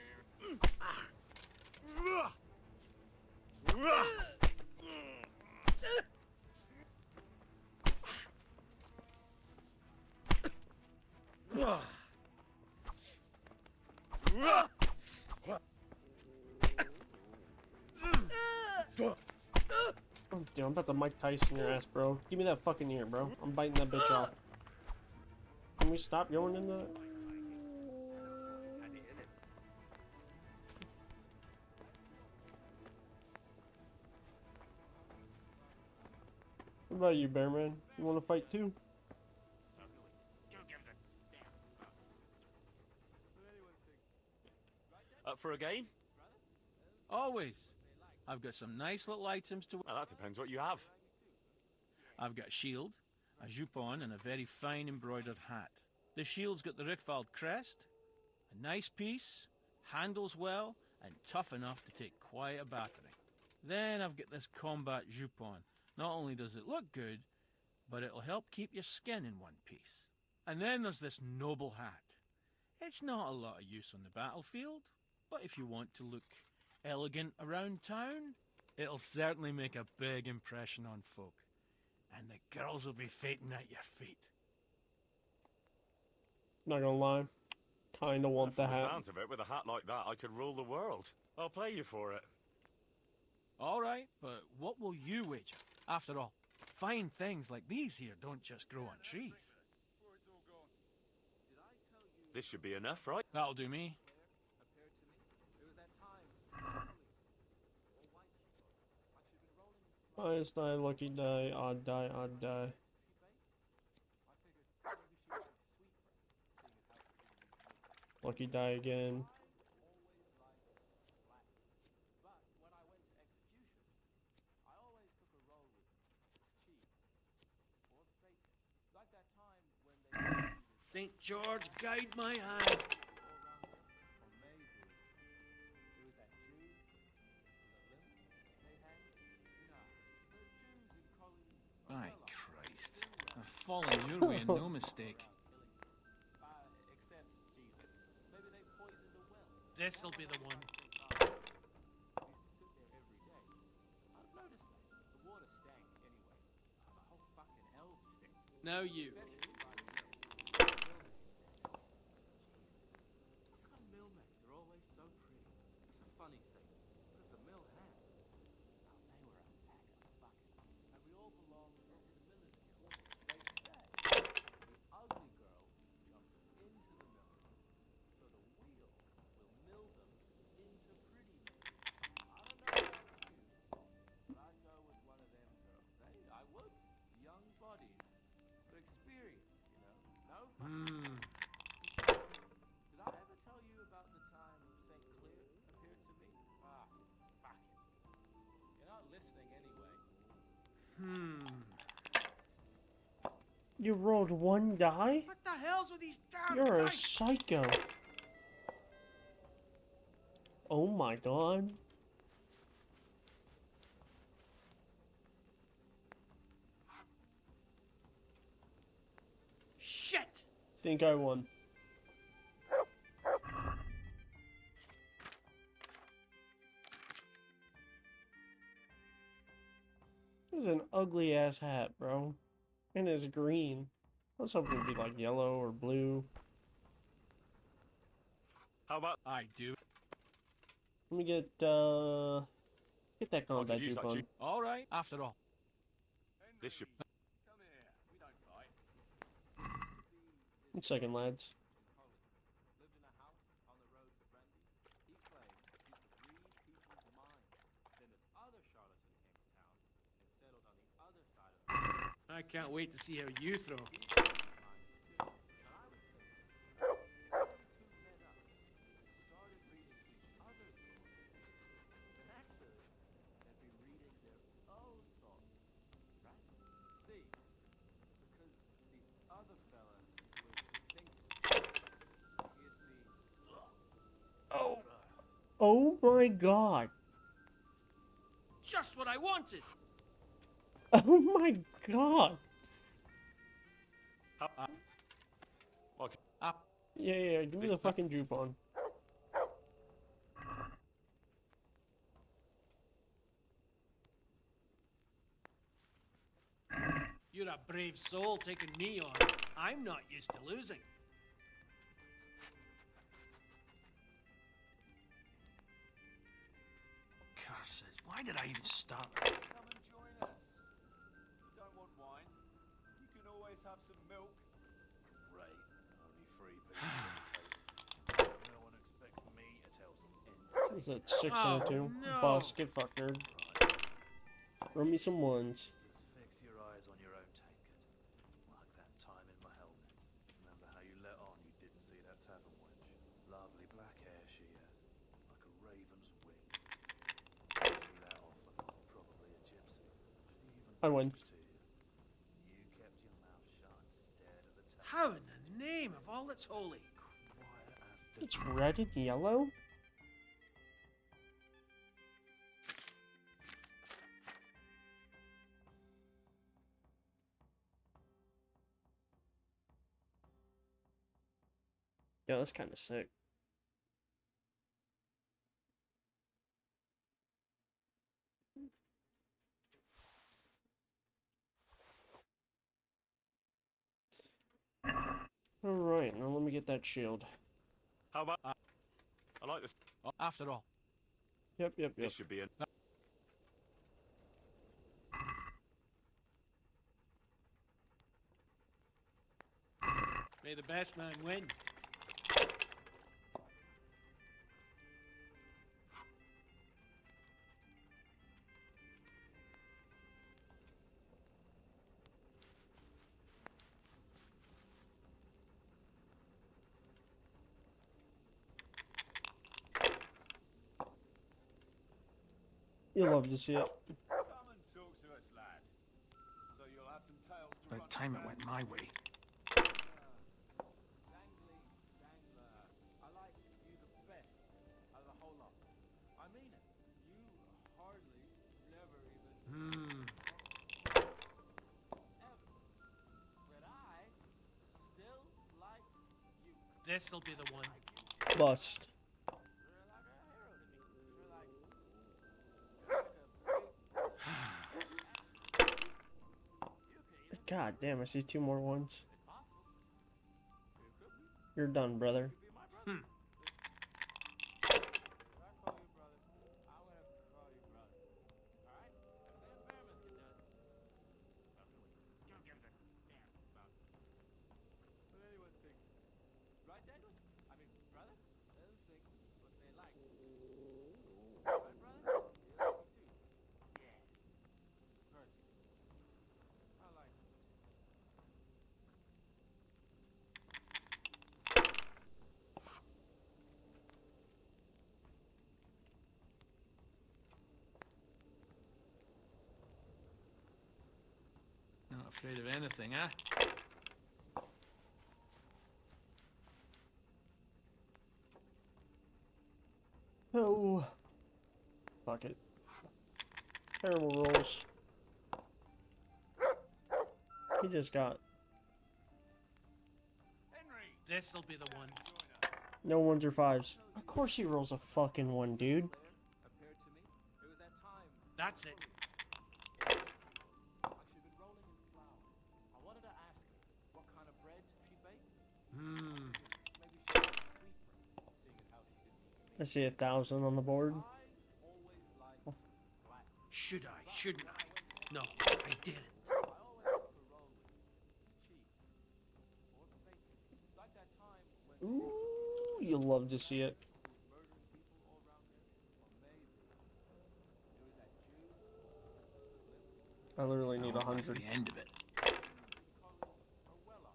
Oh, dude, I'm about to Mike Tyson your ass, bro. Give me that fucking ear, bro. I'm biting that bitch off. Can we stop going in the... What about you, Bearman? You want to fight too? Up for a game? Always. I've got some nice little items to... Well, that depends what you have. I've got a shield, a jupon, and a very fine embroidered hat. The shield's got the Rickvald crest, a nice piece, handles well, and tough enough to take quite a battering. Then I've got this combat jupon. Not only does it look good, but it'll help keep your skin in one piece. And then there's this noble hat. It's not a lot of use on the battlefield, but if you want to look elegant around town, it'll certainly make a big impression on folk. And the girls will be fainting at your feet. Not gonna lie. Kinda want the From the hat. sounds of it, with a hat like that, I could rule the world. I'll play you for it. All right, but what will you wager? After all, fine things like these here don't just grow on trees. This should be enough, right? That'll do me. Nice die, lucky die, odd die, odd die. Lucky die again. St. George guide my hand. My Christ. I've fallen your way and no mistake. This'll be the one. Now you. You rolled one die? What the hell's with these damn You're a dice? psycho. Oh my god. Shit! Think I won. This is an ugly ass hat, bro. And it's green. I was hoping it'd be like yellow or blue. How about I do. Let me get that I combat could use juke that on. juke. All right, after all. This should. Come here. We don't fight. 1 second, lads. Lived in a house on the road to Brandy. He claimed he could read people's minds. Then this other charlatan came to town and settled on the other side of the I can't wait to see how you throw. Oh. Oh my god. Just what I wanted! Oh my god. Okay. Up. Yeah, give me the fucking juke on. You're a brave soul taking me on. I'm not used to losing. Curses, why did I even start with it? Come and join us. Don't want wine? You can always have some milk. Great. Only 3 people at the table. No one expects me to tell some Is that 602? Oh, no. Boss, get fucked, nerd. Throw me some ones. Just fix your eyes on your own tankard. Like that time in my helmets. Remember how you let on you didn't see that tavern wench? Lovely black hair she had, like a raven's wing. Didn't see that often. Probably a gypsy. She even I win. talks to you. You kept your mouth shut and stared at the table. How in the name of all that's holy? Quiet as the It's red and yellow? Yeah, that's kind of sick. Alright, now let me get that shield. How about? I like this. After all. Yep. This should be an. May the best man win. You'll love to see it. Come and talk to us, lad. So you'll have some tales to About run time it about. went my way. Dangly, dangler. I like you the best out of the whole lot. I mean it. You hardly, never even. Ever. But I still like you. This'll be the one. Bust. You're like a hero to me. You're like a big God damn, I see 2 more ones. You're done, brother. afraid of anything, eh? Oh, fuck it. Terrible rolls. He just got. This'll be the one. No ones or fives. Of course he rolls a fucking one, dude. That's it. I see 1,000 on the board. Should I? Shouldn't I? No, I did it. Ooh, you'll love to see it. I literally need 100. The end of it.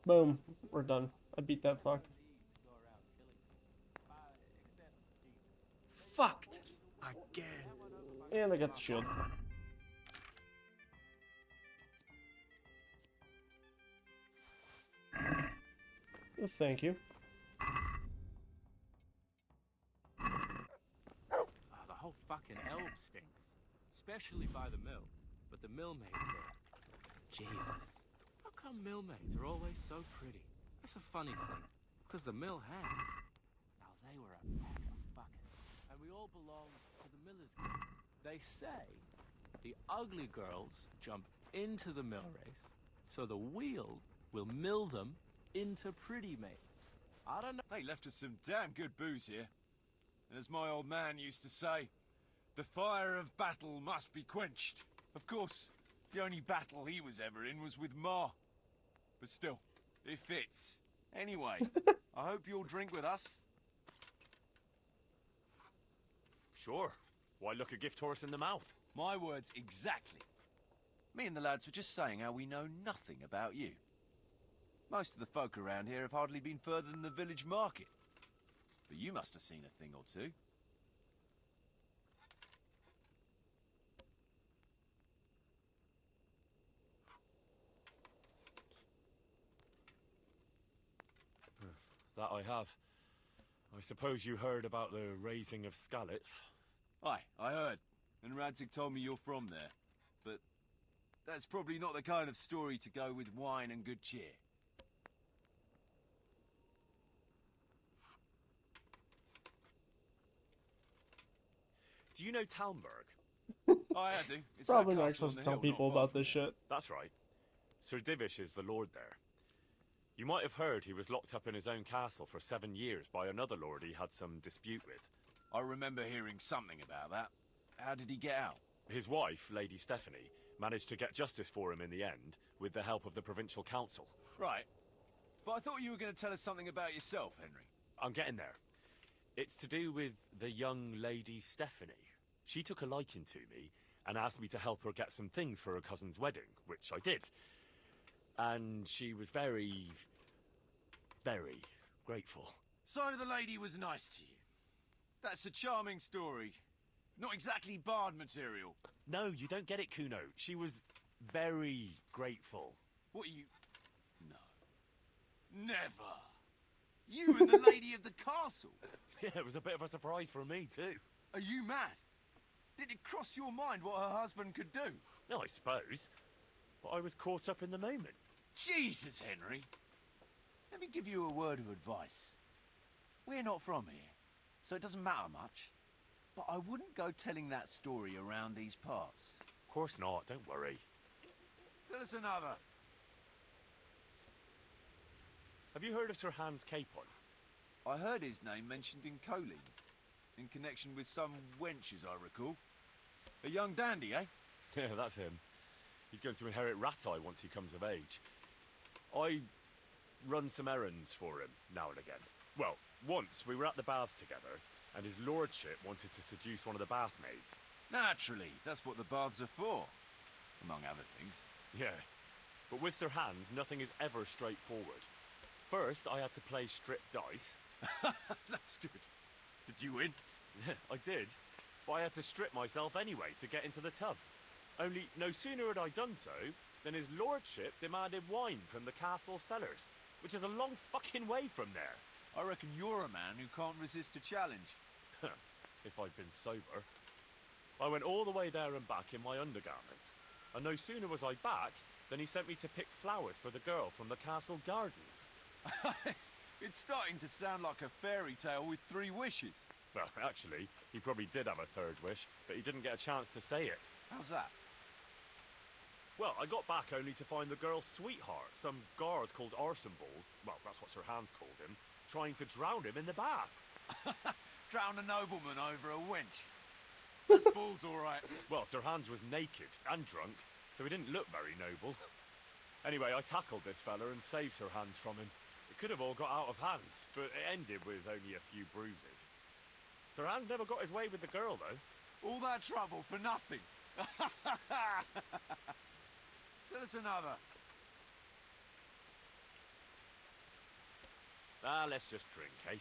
Boom. We're done. I beat that fuck. Fucked again. And I got the shield. Well, thank you. The whole fucking elm stinks. Especially by the mill. But the millmaids there. Jesus. How come millmaids are always so pretty? That's a funny thing. Because the mill hands. Now they were a pack of fuckers. And we all belong to the Miller's Guild. They say the ugly girls jump into the mill race, so the wheel will mill them into pretty maids. I don't know. They left us some damn good booze here. And as my old man used to say, the fire of battle must be quenched. Of course, the only battle he was ever in was with Ma. But still, it fits. Anyway, I hope you'll drink with us. Sure. Why look a gift horse in the mouth? My words exactly. Me and the lads were just saying how we know nothing about you. Most of the folk around here have hardly been further than the village market. But you must have seen a thing or two. That I have. I suppose you heard about the raising of Skalitz. Aye, I heard. And Radzig told me you're from there. But that's probably not the kind of story to go with wine and good cheer. Do you know Talmberg? I do. It's Probably that not castle on supposed the to tell hill, people not far about from this here. shit. That's right. Sir Divish is the lord there. You might have heard he was locked up in his own castle for 7 years by another lord he had some dispute with. I remember hearing something about that. How did he get out? His wife, Lady Stephanie, managed to get justice for him in the end, with the help of the provincial council. Right. But I thought you were going to tell us something about yourself, Henry. I'm getting there. It's to do with the young Lady Stephanie. She took a liking to me and asked me to help her get some things for her cousin's wedding, which I did. And she was very, very grateful. So the lady was nice to you. That's a charming story. Not exactly bard material. No, you don't get it, Kuno. She was very grateful. What you... No. Never. You and the lady of the castle. Yeah, it was a bit of a surprise for me, too. Are you mad? Did it cross your mind what her husband could do? No, I suppose. But I was caught up in the moment. Jesus, Henry. Let me give you a word of advice. We're not from here, so it doesn't matter much. But I wouldn't go telling that story around these parts. Of course not, don't worry. Tell us another. Have you heard of Sir Hans Capon? I heard his name mentioned in Colleen, in connection with some wench, as I recall. A young dandy, eh? Yeah, that's him. He's going to inherit Ratai once he comes of age. I run some errands for him now and again. Well, once we were at the baths together, and his lordship wanted to seduce one of the bath maids. Naturally, that's what the baths are for, among other things. Yeah, but with Sir Hans, nothing is ever straightforward. First, I had to play strip dice. That's good. Did you win? Yeah, I did. But I had to strip myself anyway to get into the tub. Only, no sooner had I done so, Then his lordship demanded wine from the castle cellars, which is a long fucking way from there. I reckon you're a man who can't resist a challenge. If I'd been sober. I went all the way there and back in my undergarments, and no sooner was I back than he sent me to pick flowers for the girl from the castle gardens. It's starting to sound like a fairy tale with 3 wishes. Well, actually, he probably did have a third wish, but he didn't get a chance to say it. How's that? Well, I got back only to find the girl's sweetheart, some guard called Orson Balls, well, that's what Sir Hans called him, trying to drown him in the bath. Drown a nobleman over a wench. That's Balls, all right. Well, Sir Hans was naked and drunk, so he didn't look very noble. Anyway, I tackled this fella and saved Sir Hans from him. It could have all got out of hand, but it ended with only a few bruises. Sir Hans never got his way with the girl, though. All that trouble for nothing. Tell us another. Let's just drink, eh?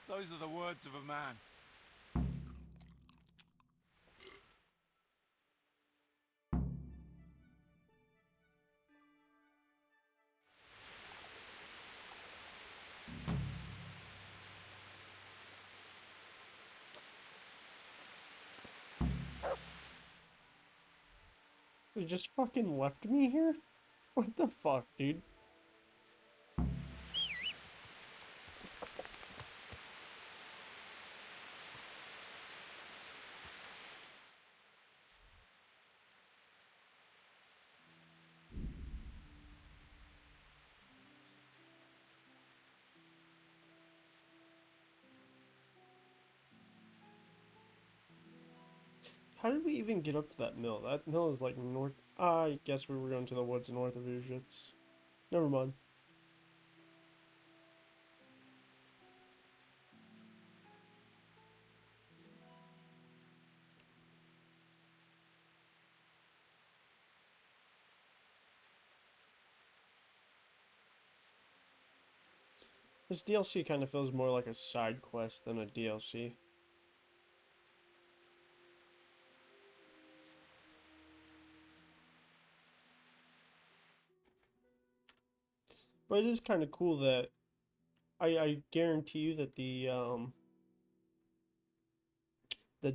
Those are the words of a man. You just fucking left me here? What the fuck, dude? How did we even get up to that mill? That mill is like north. I guess we were going to the woods north of Ujits. Never mind. This DLC kind of feels more like a side quest than a DLC. But it is kind of cool that I guarantee you that the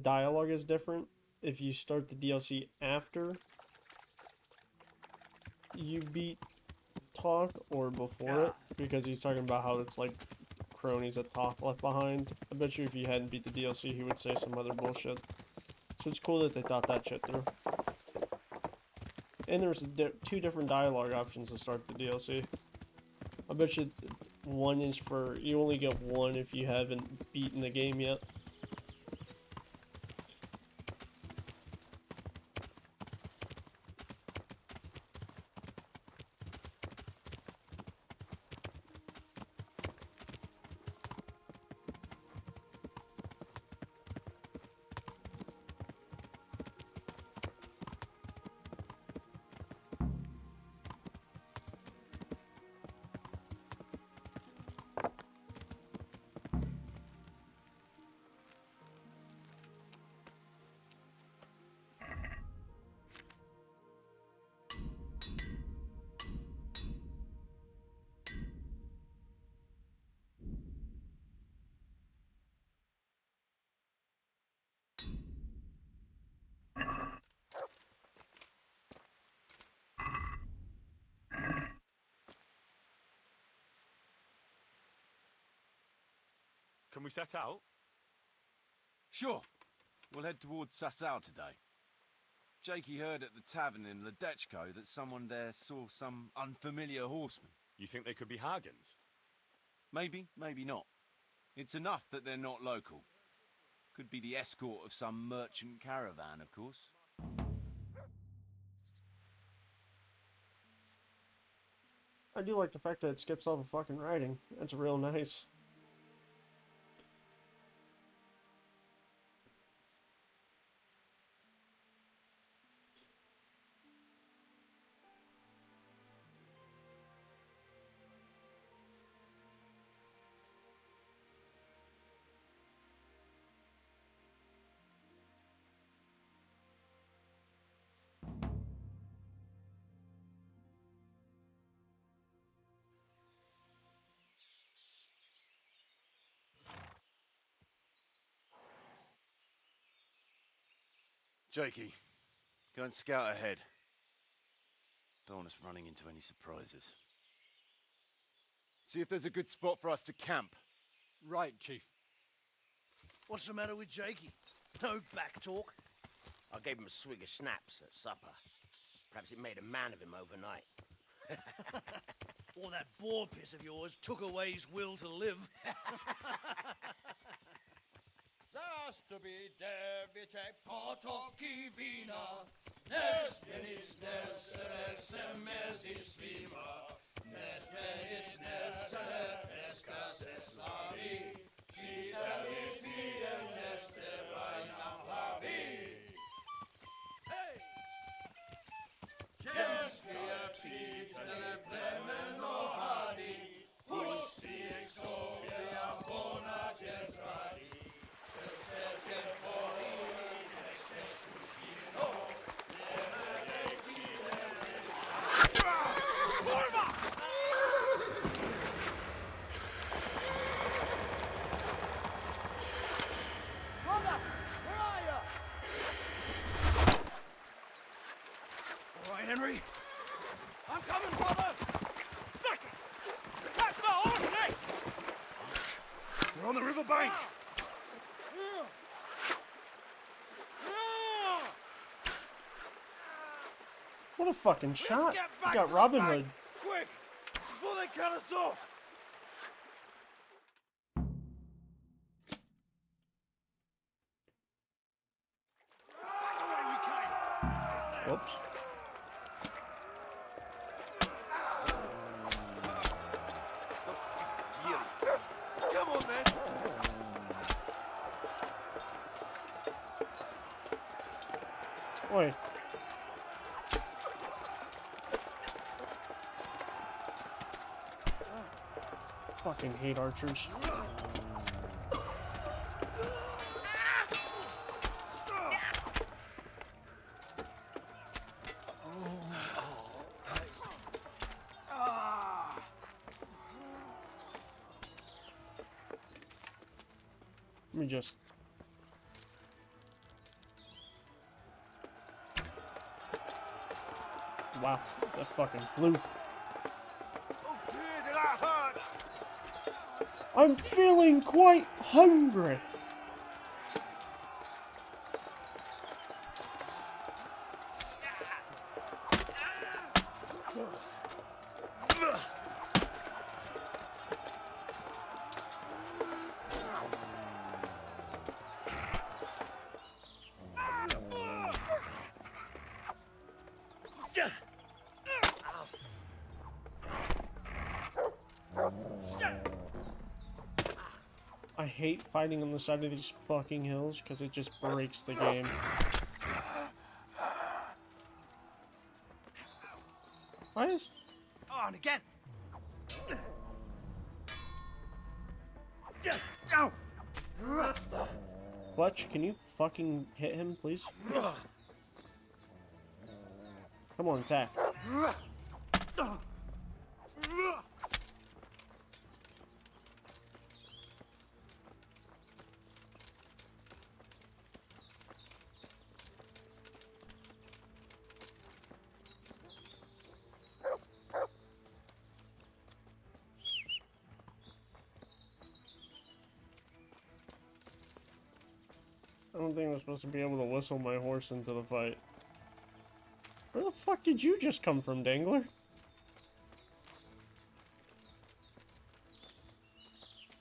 dialogue is different if you start the DLC after you beat Talk or before it, because he's talking about how it's like cronies that Talk left behind. I bet you if you hadn't beat the DLC, he would say some other bullshit. So it's cool that they thought that shit through. And there's 2 different dialogue options to start the DLC. I bet you one is for, you only get one if you haven't beaten the game yet. Can we set out? Sure. We'll head towards Sasau today. Jakey heard at the tavern in Ledechko that someone there saw some unfamiliar horseman. You think they could be Hagens? Maybe, maybe not. It's enough that they're not local. Could be the escort of some merchant caravan, of course. I do like the fact that it skips all the fucking writing. That's real nice. Jakey, go and scout ahead. Don't want us running into any surprises. See if there's a good spot for us to camp. Right, Chief. What's the matter with Jakey? No back talk. I gave him a swig of schnapps at supper. Perhaps it made a man of him overnight. Or that boar piss of yours took away his will to live. Zastubi device potoki vina, Nestenis nesere semezis vima, Nestenis nesere eskas eslavi, Citali pie neste vainam plavi. Hey! Gestia citale plemeno hadi, Husti exodia bona gesradi, All right, Henry. I'm coming, brother. Suck it. That's the horse, Nick. We're on the river bank. What a fucking shot. get You back got to the Robin bank. Hood. Quick! Before they cut us off! Whoops. Come on, man! Oi. Fucking hate archers. Let me just... Wow, that fucking flew. I'm feeling quite hungry. I hate fighting on the side of these fucking hills because it just breaks the game. Why is... On again. Fletch, can you fucking hit him, please? Come on, attack. I don't think I'm supposed to be able to whistle my horse into the fight. Where the fuck did you just come from, Dangler?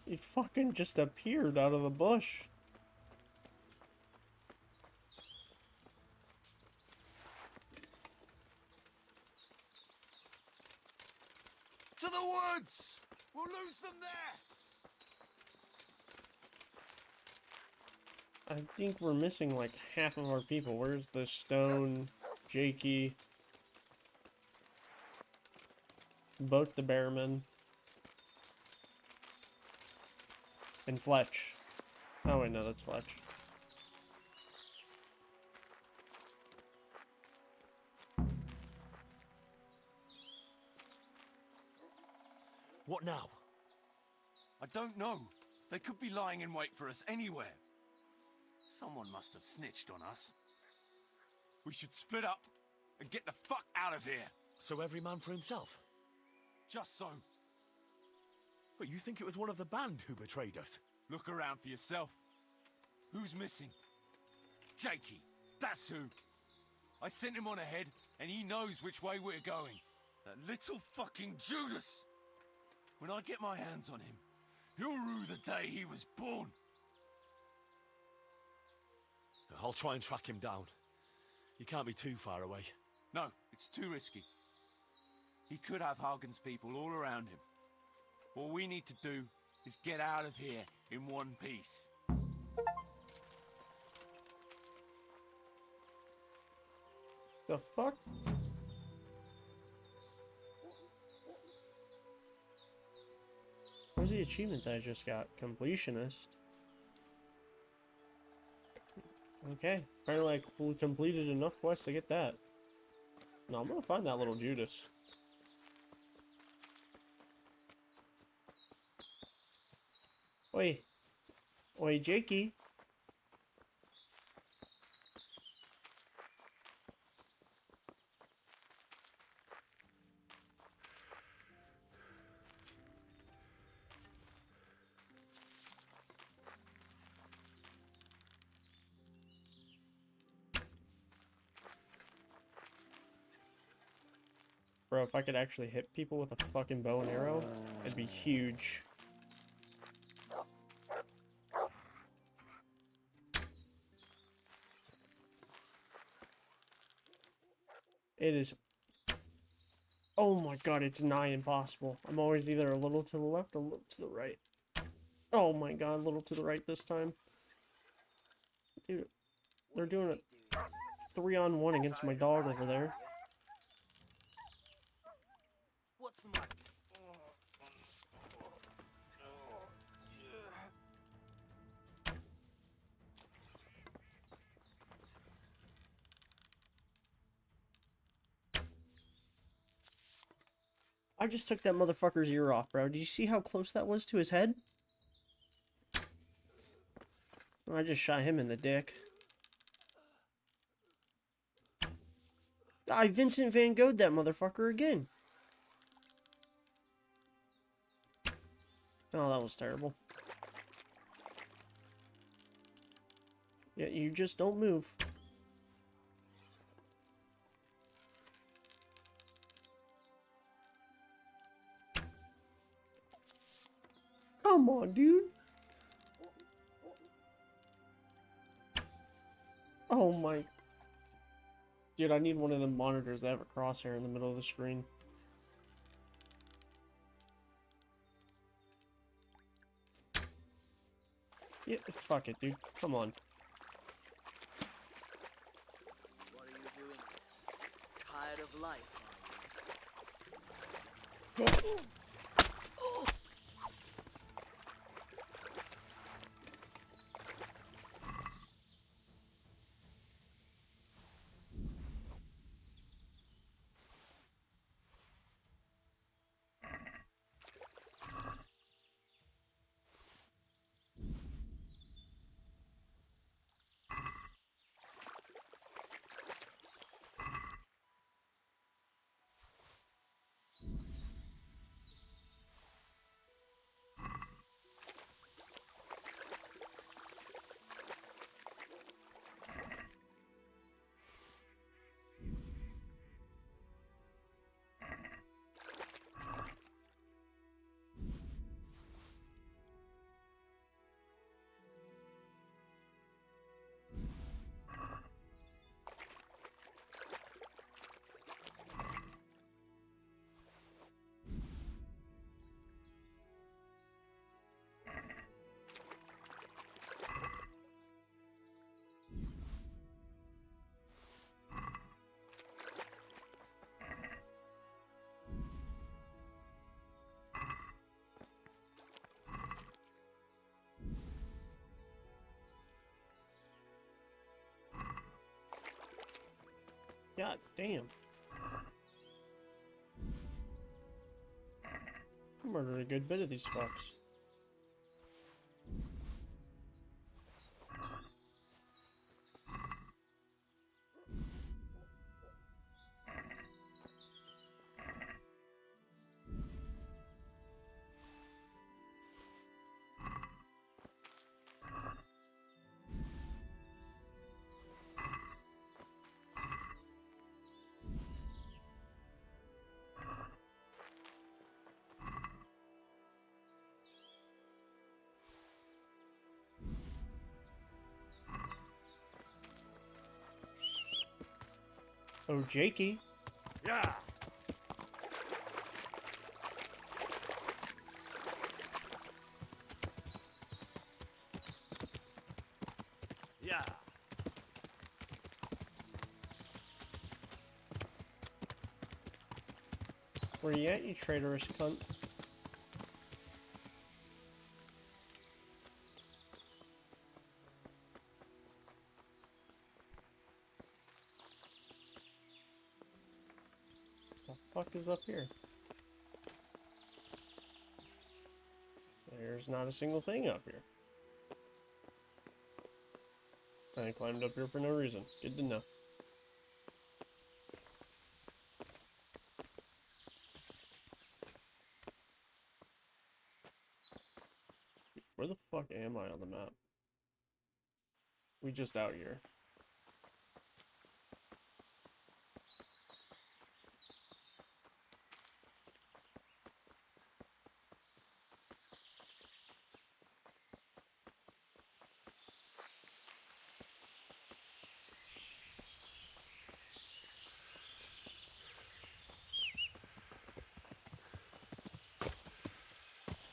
He fucking just appeared out of the bush. To the woods! We'll lose them there! I think we're missing like half of our people. Where's the Stone, Jakey, both the Bearmen, and Fletch? Oh wait, no, that's Fletch. What now? I don't know. They could be lying in wait for us anywhere. Someone must have snitched on us. We should split up and get the fuck out of here. So every man for himself? Just so. But you think it was one of the band who betrayed us? Look around for yourself. Who's missing? Jakey, that's who. I sent him on ahead, and he knows which way we're going. That little fucking Judas! When I get my hands on him, he'll rue the day he was born. I'll try and track him down. He can't be too far away. No, it's too risky. He could have Hagen's people all around him. All we need to do is get out of here in one piece. The fuck? What was the achievement that I just got? Completionist. Okay, apparently I fully completed enough quests to get that. No, I'm gonna find that little Judas. Oi. Oi, Jakey. Bro, if I could actually hit people with a fucking bow and arrow, it'd be huge. It is... Oh my god, it's nigh impossible. I'm always either a little to the left or a little to the right. Oh my god, a little to the right this time. Dude, they're doing a 3-on-1 against my dog over there. What's the matter? I just took that motherfucker's ear off, bro. Did you see how close that was to his head? I just shot him in the dick. I Vincent Van Gogh'd that motherfucker again. Oh, that was terrible. Yeah, you just don't move. Come on, dude. Oh my... Dude, I need one of them monitors that have a crosshair in the middle of the screen. Yeah, fuck it, dude. Come on. What are you doing? Tired of life, are you? God damn. I murdered a good bit of these fucks. Oh, Jakey. Yeah. Yeah. Where you at, you traitorous cunt? What the fuck is up here? There's not a single thing up here. I climbed up here for no reason. Good to know. Where the fuck am I on the map? We just out here.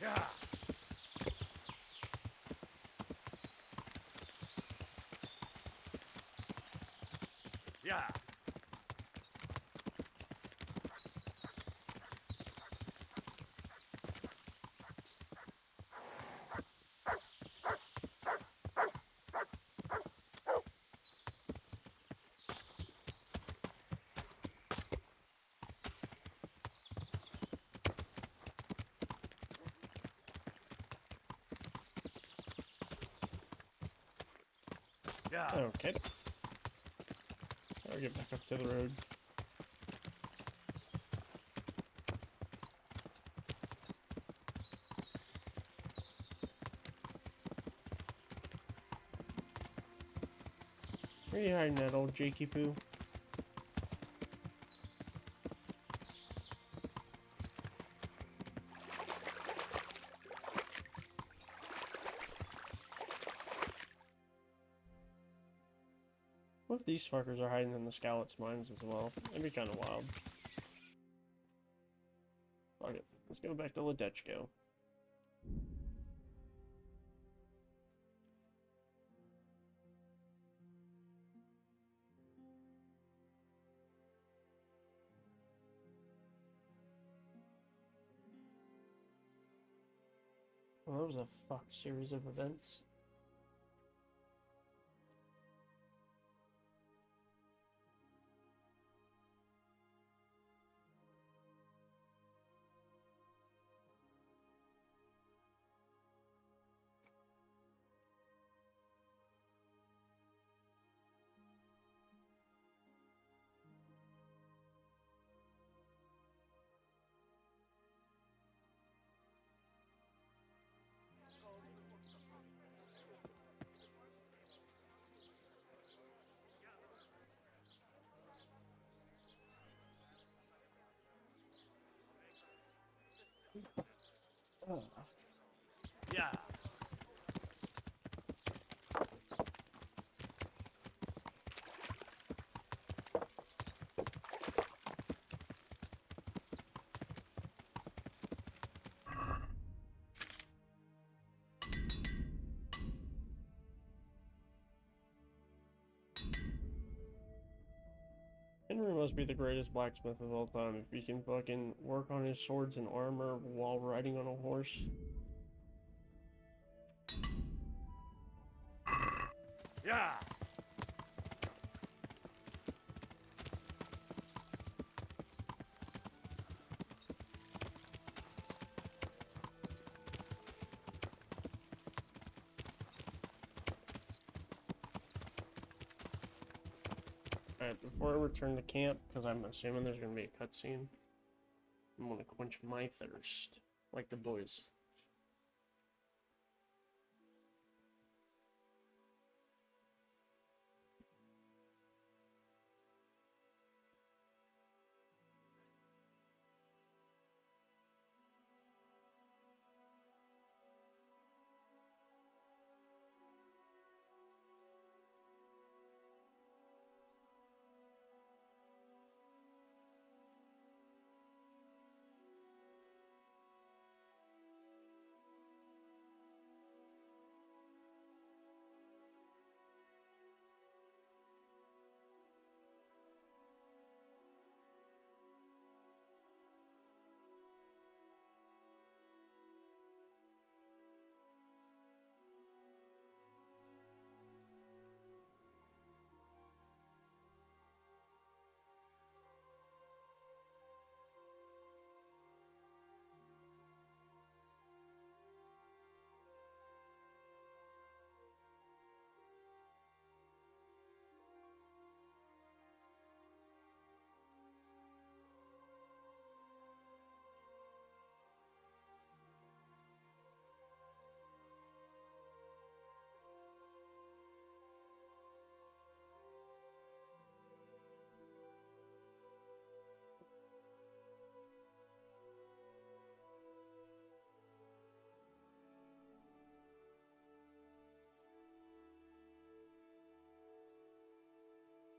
Yeah. Yeah. Yeah. Okay. I'll get back up to the road. Where you hiding that old Jakey poo? What if these fuckers are hiding in the Scowlet's mines as well? That'd be kind of wild. Fuck it. Let's go back to Ledechko. Well, that was a fuck series of events. Yeah. Henry must be the greatest blacksmith of all time if he can fucking work on his swords and armor while riding on a horse. Yeah. Alright, before I return to camp, because I'm assuming there's going to be a cutscene, I'm going to quench my thirst, like the boys.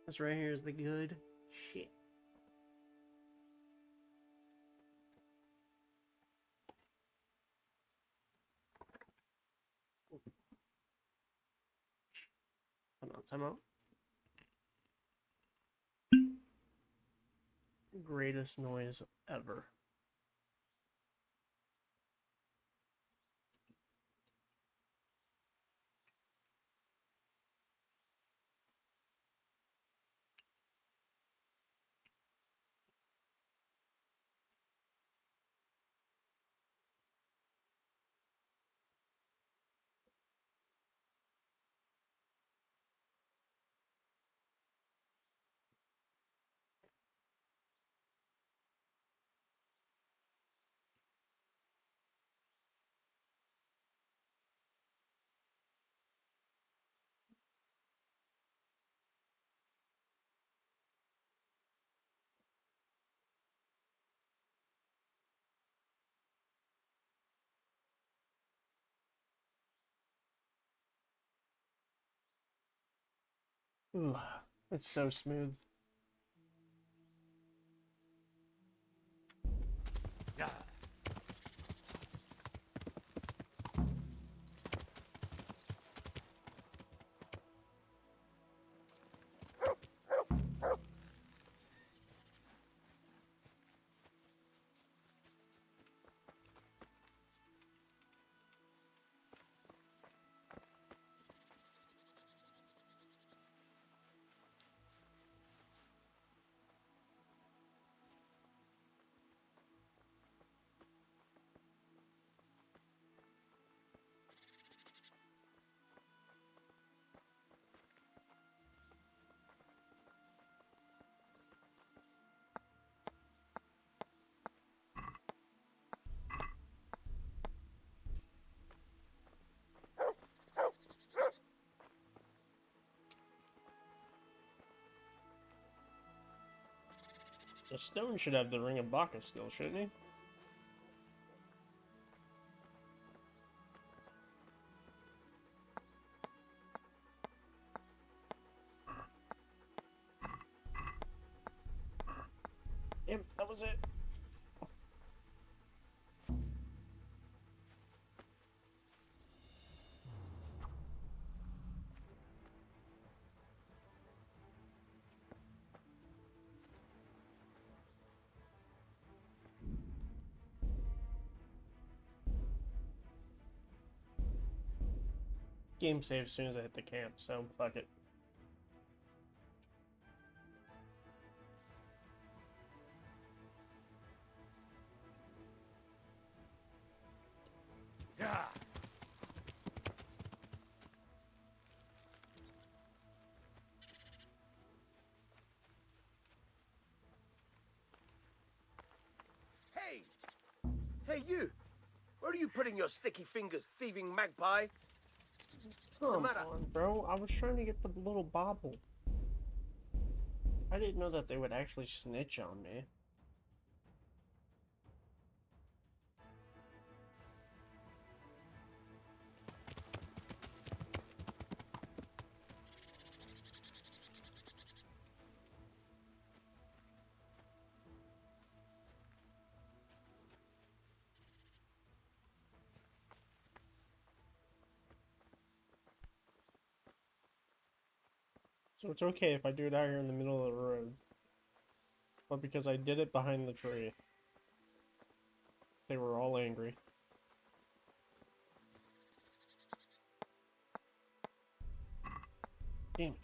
This right here is the good shit. Time out. Greatest noise ever. Ooh, it's so smooth. The stone should have the ring of Bacchus still, shouldn't he? Yep, that was it. Game save as soon as I hit the camp, so fuck it. Hey! Hey, you! Where are you putting your sticky fingers, thieving magpie? What's the Come matter? on, bro. I was trying to get the little bauble. I didn't know that they would actually snitch on me. So it's okay if I do it out here in the middle of the road. But because I did it behind the tree, they were all angry. Damn it.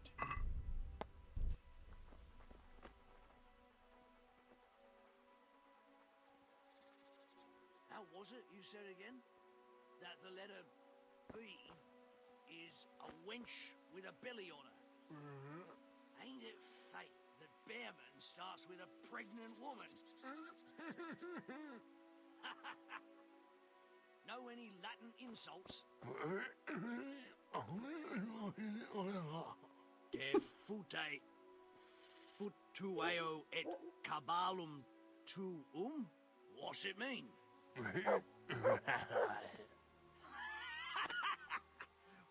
How was it you said again? That the letter B is a wench with a belly on her. Ain't it fate that Bearman starts with a pregnant woman? Know any Latin insults? De fute futueo et cabalum tuum? What's it mean?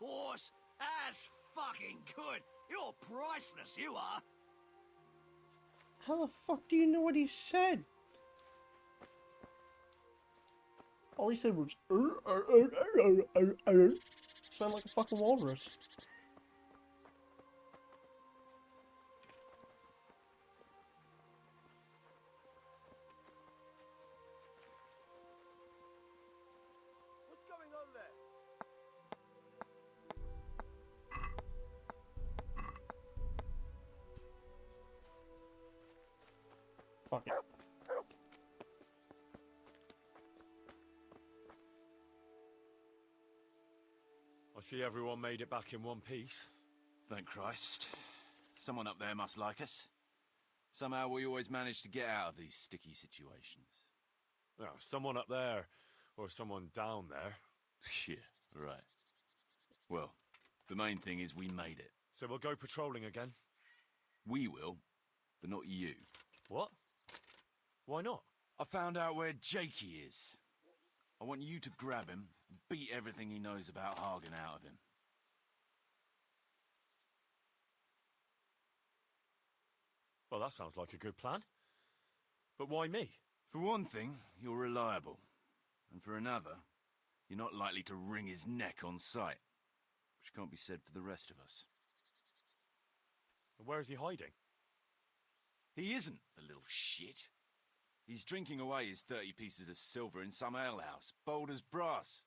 Horse, that's fucking good. You're priceless, you are. How the fuck do you know what he said? All he said was sound like a fucking walrus. What's going on there? Fuck it. I see everyone made it back in one piece. Thank Christ. Someone up there must like us. Somehow we always manage to get out of these sticky situations. Oh, someone up there, or someone down there. Yeah, right. Well, the main thing is we made it. So we'll go patrolling again? We will, but not you. What? Why not? I found out where Jakey is. I want you to grab him and beat everything he knows about Hagen out of him. Well, that sounds like a good plan. But why me? For one thing, you're reliable. And for another, you're not likely to wring his neck on sight. Which can't be said for the rest of us. And where is he hiding? He isn't, the little shit. He's drinking away his 30 pieces of silver in some alehouse, bold as brass.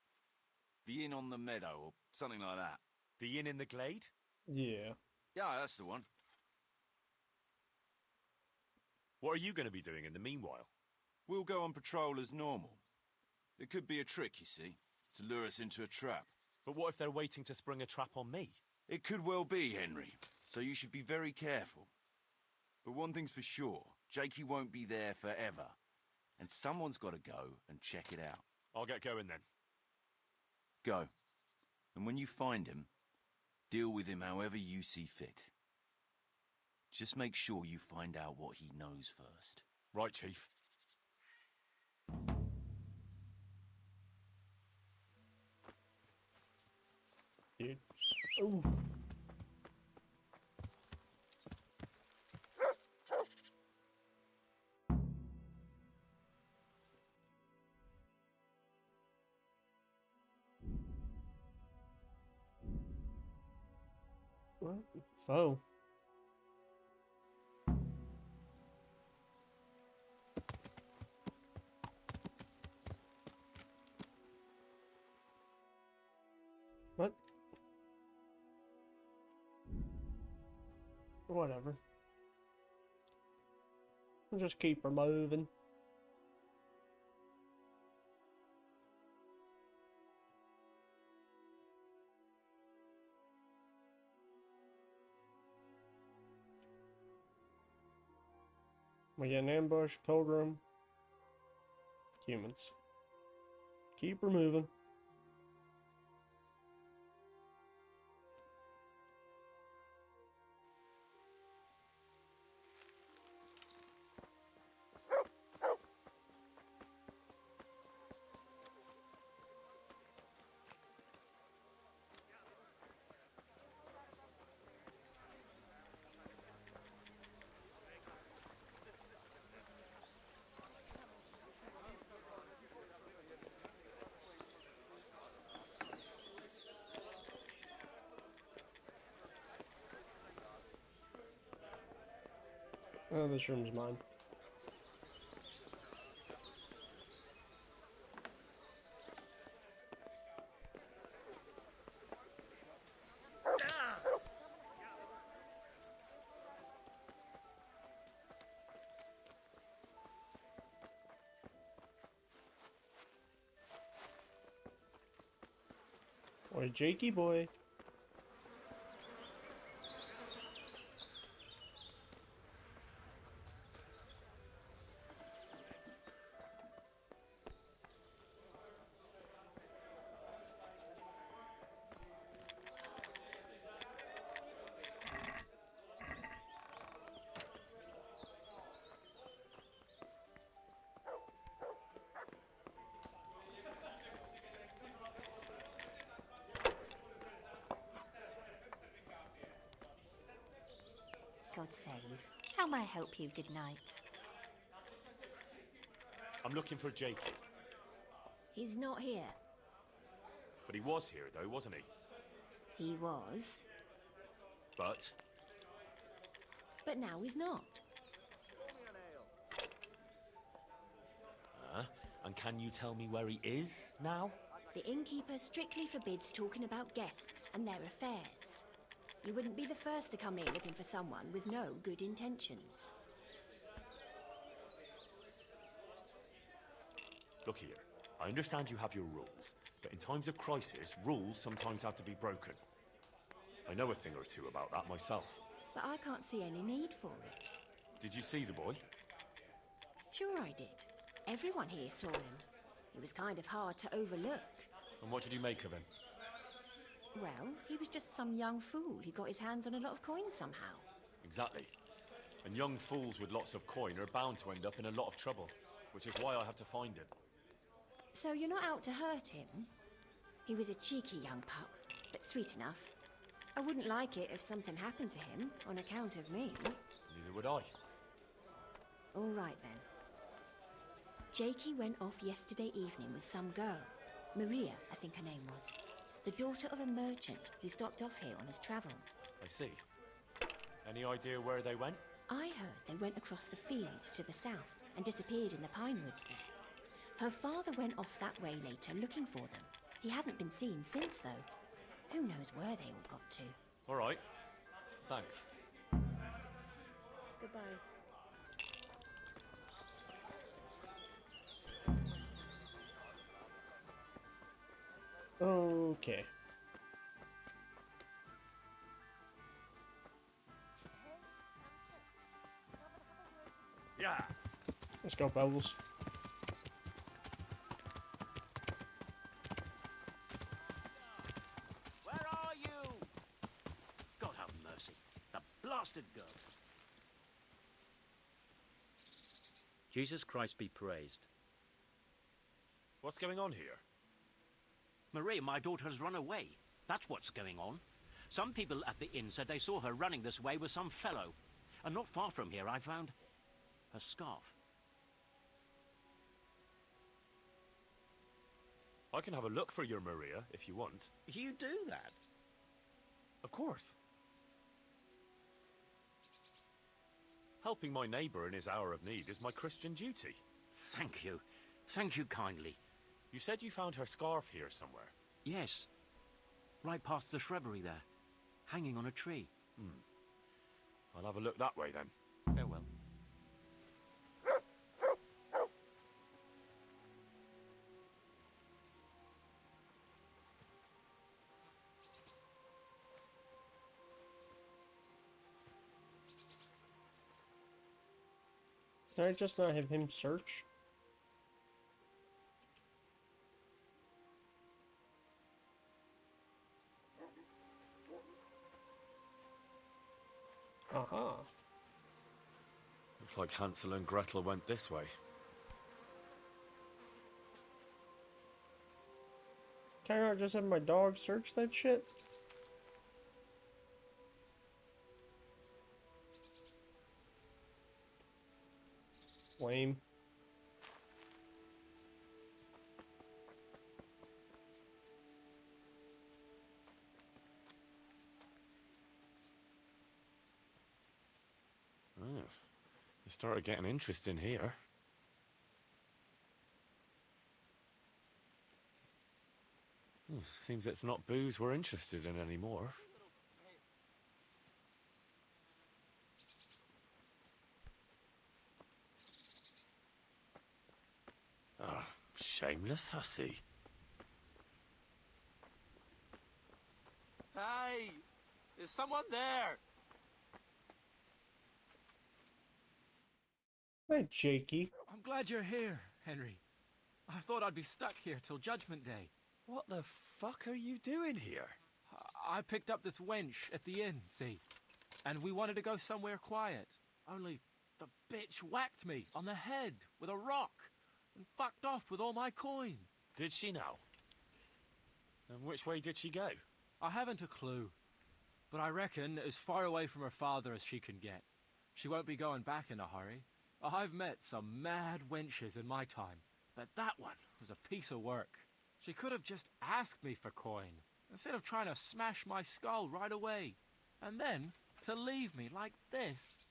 The Inn on the Meadow, or something like that. The inn in the glade? Yeah. Yeah, that's the one. What are you going to be doing in the meanwhile? We'll go on patrol as normal. It could be a trick, you see, to lure us into a trap. But what if they're waiting to spring a trap on me? It could well be, Henry, so you should be very careful. But one thing's for sure, Jakey won't be there forever. And someone's got to go and check it out. I'll get going then. Go. And when you find him, deal with him however you see fit. Just make sure you find out what he knows first. Right, Chief. Dude. Ooh. What? Foe. What? Whatever. We'll just keep her moving. We get an ambush, pilgrim, humans. Keep her moving. Oh, this room's mine. Boy, Jakey boy. God save. How may I help you? Good night. I'm looking for Jakey. He's not here. But he was here, though, wasn't he? He was, But but now he's not. and can you tell me where he is now? The innkeeper strictly forbids talking about guests and their affairs. You wouldn't be the first to come here looking for someone with no good intentions. Look here, I understand you have your rules, but in times of crisis, rules sometimes have to be broken. I know a thing or two about that myself. But I can't see any need for it. Did you see the boy? Sure I did. Everyone here saw him. He was kind of hard to overlook. And what did you make of him? Well, he was just some young fool who got his hands on a lot of coins somehow. Exactly. And young fools with lots of coin are bound to end up in a lot of trouble, which is why I have to find him. So you're not out to hurt him? He was a cheeky young pup, but sweet enough. I wouldn't like it if something happened to him on account of me. Neither would I. All right then. Jakey went off yesterday evening with some girl. Maria, I think her name was. The daughter of a merchant who stopped off here on his travels. I see. Any idea where they went? I heard they went across the fields to the south and disappeared in the pine woods there. Her father went off that way later looking for them. He hasn't been seen since, though. Who knows where they all got to? All right. Thanks. Goodbye. Okay. Yeah. Let's go, Bubbles. Where are you? God have mercy. The blasted girl. Jesus Christ be praised. What's going on here? Marie, my daughter has run away. That's what's going on. Some people at the inn said they saw her running this way with some fellow. And not far from here, I found her scarf. I can have a look for your Maria, if you want. You do that? Of course. Helping my neighbour in his hour of need is my Christian duty. Thank you. Thank you kindly. You said you found her scarf here somewhere? Yes. Right past the shrubbery there. Hanging on a tree. I'll have a look that way then. Farewell. Can I just not have him search? Aha. Looks like Hansel and Gretel went this way. Can I not just have my dog search that shit? Lame. Oh, it started getting interesting here. Seems it's not booze we're interested in anymore. Ah, shameless hussy. Hey! Is someone there? Hey, Jakey. I'm glad you're here, Henry. I thought I'd be stuck here till Judgment Day. What the fuck are you doing here? I picked up this wench at the inn, see? And we wanted to go somewhere quiet. Only the bitch whacked me on the head with a rock and fucked off with all my coin. Did she now? And which way did she go? I haven't a clue, but I reckon as far away from her father as she can get. She won't be going back in a hurry. I've met some mad wenches in my time, but that one was a piece of work. She could have just asked me for coin, instead of trying to smash my skull right away. And then to leave me like this.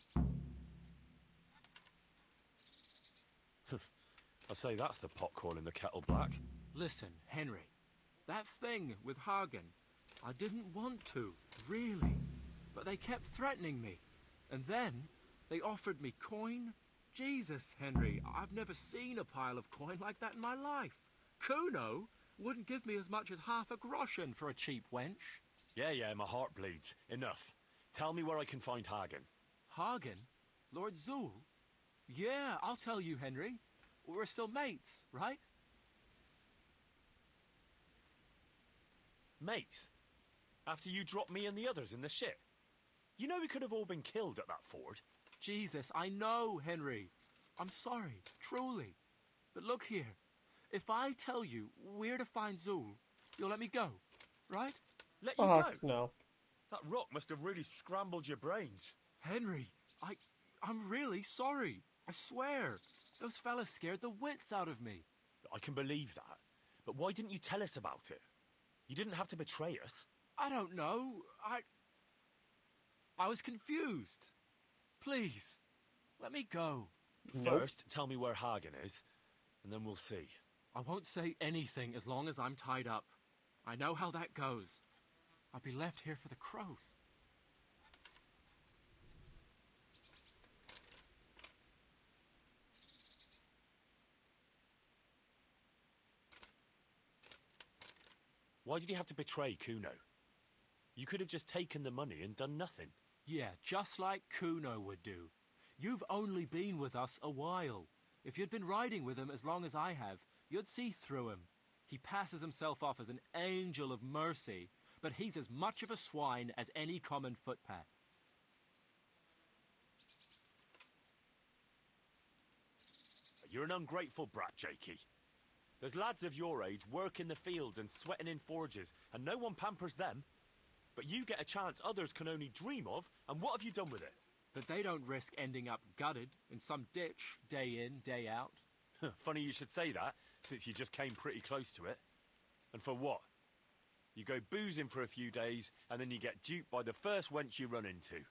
I say that's the pot calling the kettle black. Listen, Henry, that thing with Hagen, I didn't want to, really. But they kept threatening me. And then they offered me coin. Jesus, Henry, I've never seen a pile of coin like that in my life. Kuno wouldn't give me as much as half a groschen for a cheap wench. Yeah, my heart bleeds. Enough. Tell me where I can find Hagen. Hagen? Lord Zool? Yeah, I'll tell you, Henry. We're still mates, right? Mates? After you dropped me and the others in the ship? You know we could have all been killed at that ford. Jesus, I know, Henry. I'm sorry, truly. But look here. If I tell you where to find Zool, you'll let me go, right? Let you go? No. That rock must have really scrambled your brains. Henry, I'm really sorry. I swear. Those fellas scared the wits out of me. I can believe that. But why didn't you tell us about it? You didn't have to betray us. I don't know. I was confused. Please, let me go. First, tell me where Hagen is, and then we'll see. I won't say anything as long as I'm tied up. I know how that goes. I'll be left here for the crows. Why did you have to betray Kuno? You could have just taken the money and done nothing. Yeah, just like Kuno would do. You've only been with us a while. If you'd been riding with him as long as I have, you'd see through him. He passes himself off as an angel of mercy, but he's as much of a swine as any common footpad. You're an ungrateful brat, Jakey. There's lads of your age work in the fields and sweating in forges, and no one pampers them. But you get a chance others can only dream of, and what have you done with it? But they don't risk ending up gutted in some ditch, day in, day out. Funny you should say that, since you just came pretty close to it. And for what? You go boozing for a few days, and then you get duped by the first wench you run into.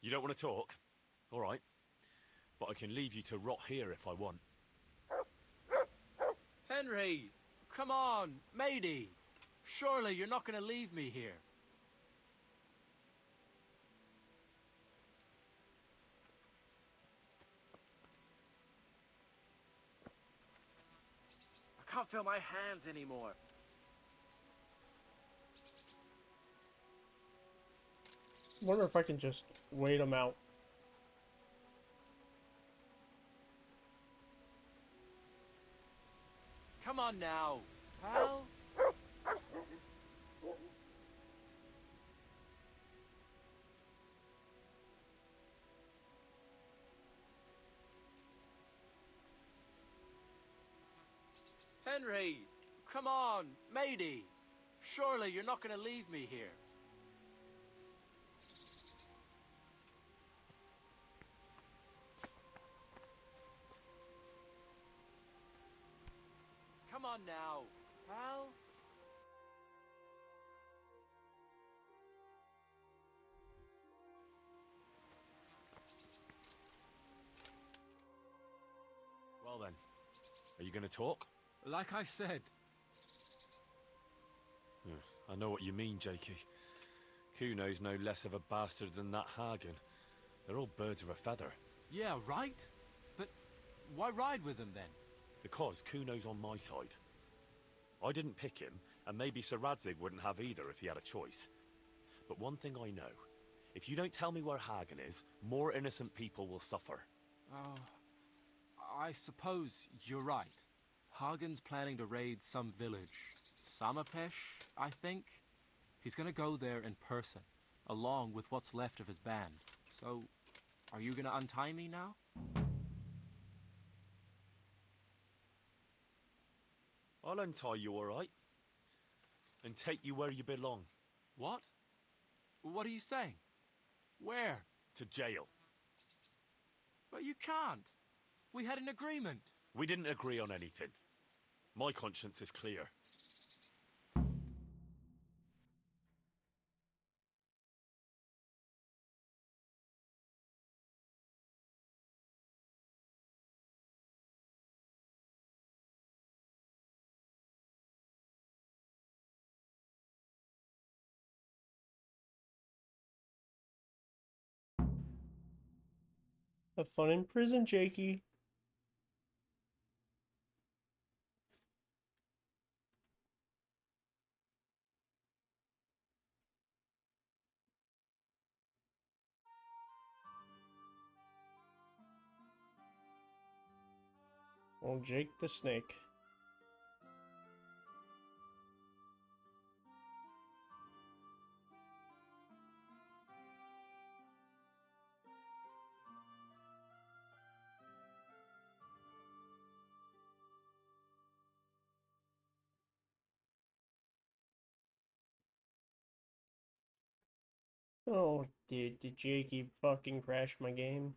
You don't want to talk? All right. But I can leave you to rot here if I want. Henry! Come on, matey! Surely you're not going to leave me here. I can't feel my hands anymore. Wonder if I can just wait him out. Come on now, pal. Henry, come on, matey. Surely you're not going to leave me here. Come on now, pal. Well then, are you going to talk? Like I said. I know what you mean, Jakey. Kuno's no less of a bastard than that Hagen. They're all birds of a feather. Yeah, right? But why ride with them then? Because Kuno's on my side. I didn't pick him, and maybe Sir Radzig wouldn't have either if he had a choice. But one thing I know. If you don't tell me where Hagen is, more innocent people will suffer. Oh, I suppose you're right. Hagen's planning to raid some village. Samapesh, I think. He's gonna go there in person, along with what's left of his band. So, are you gonna untie me now? I'll untie you, all right. and take you where you belong. What? What are you saying? Where? To jail. But you can't. We had an agreement. We didn't agree on anything. My conscience is clear. Have fun in prison, Jakey. Old Jake the Snake. Oh, dude, did Jakey fucking crash my game?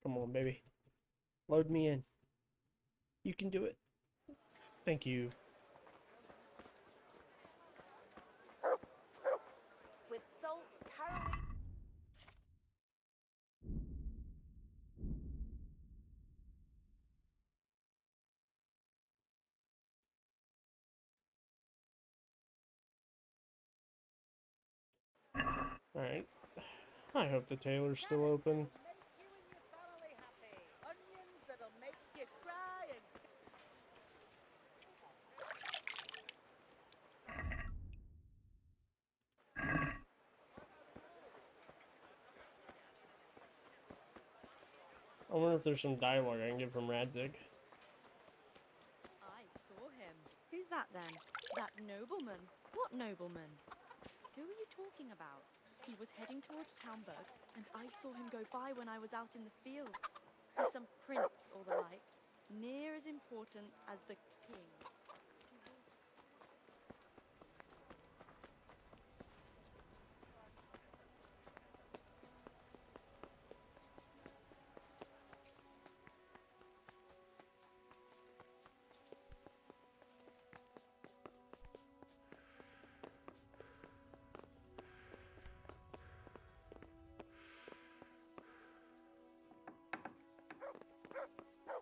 Come on, baby. Load me in. You can do it. Thank you. With salt, caraway. Alright. I hope the tailor's still open. Onions that'll make you cry and I wonder if there's some dialogue I can get from Radzig. I saw him. Who's that then? That nobleman? What nobleman? Who are you talking about? He was heading towards Townburg, and I saw him go by when I was out in the fields. He's some prince or the like, near as important as the king.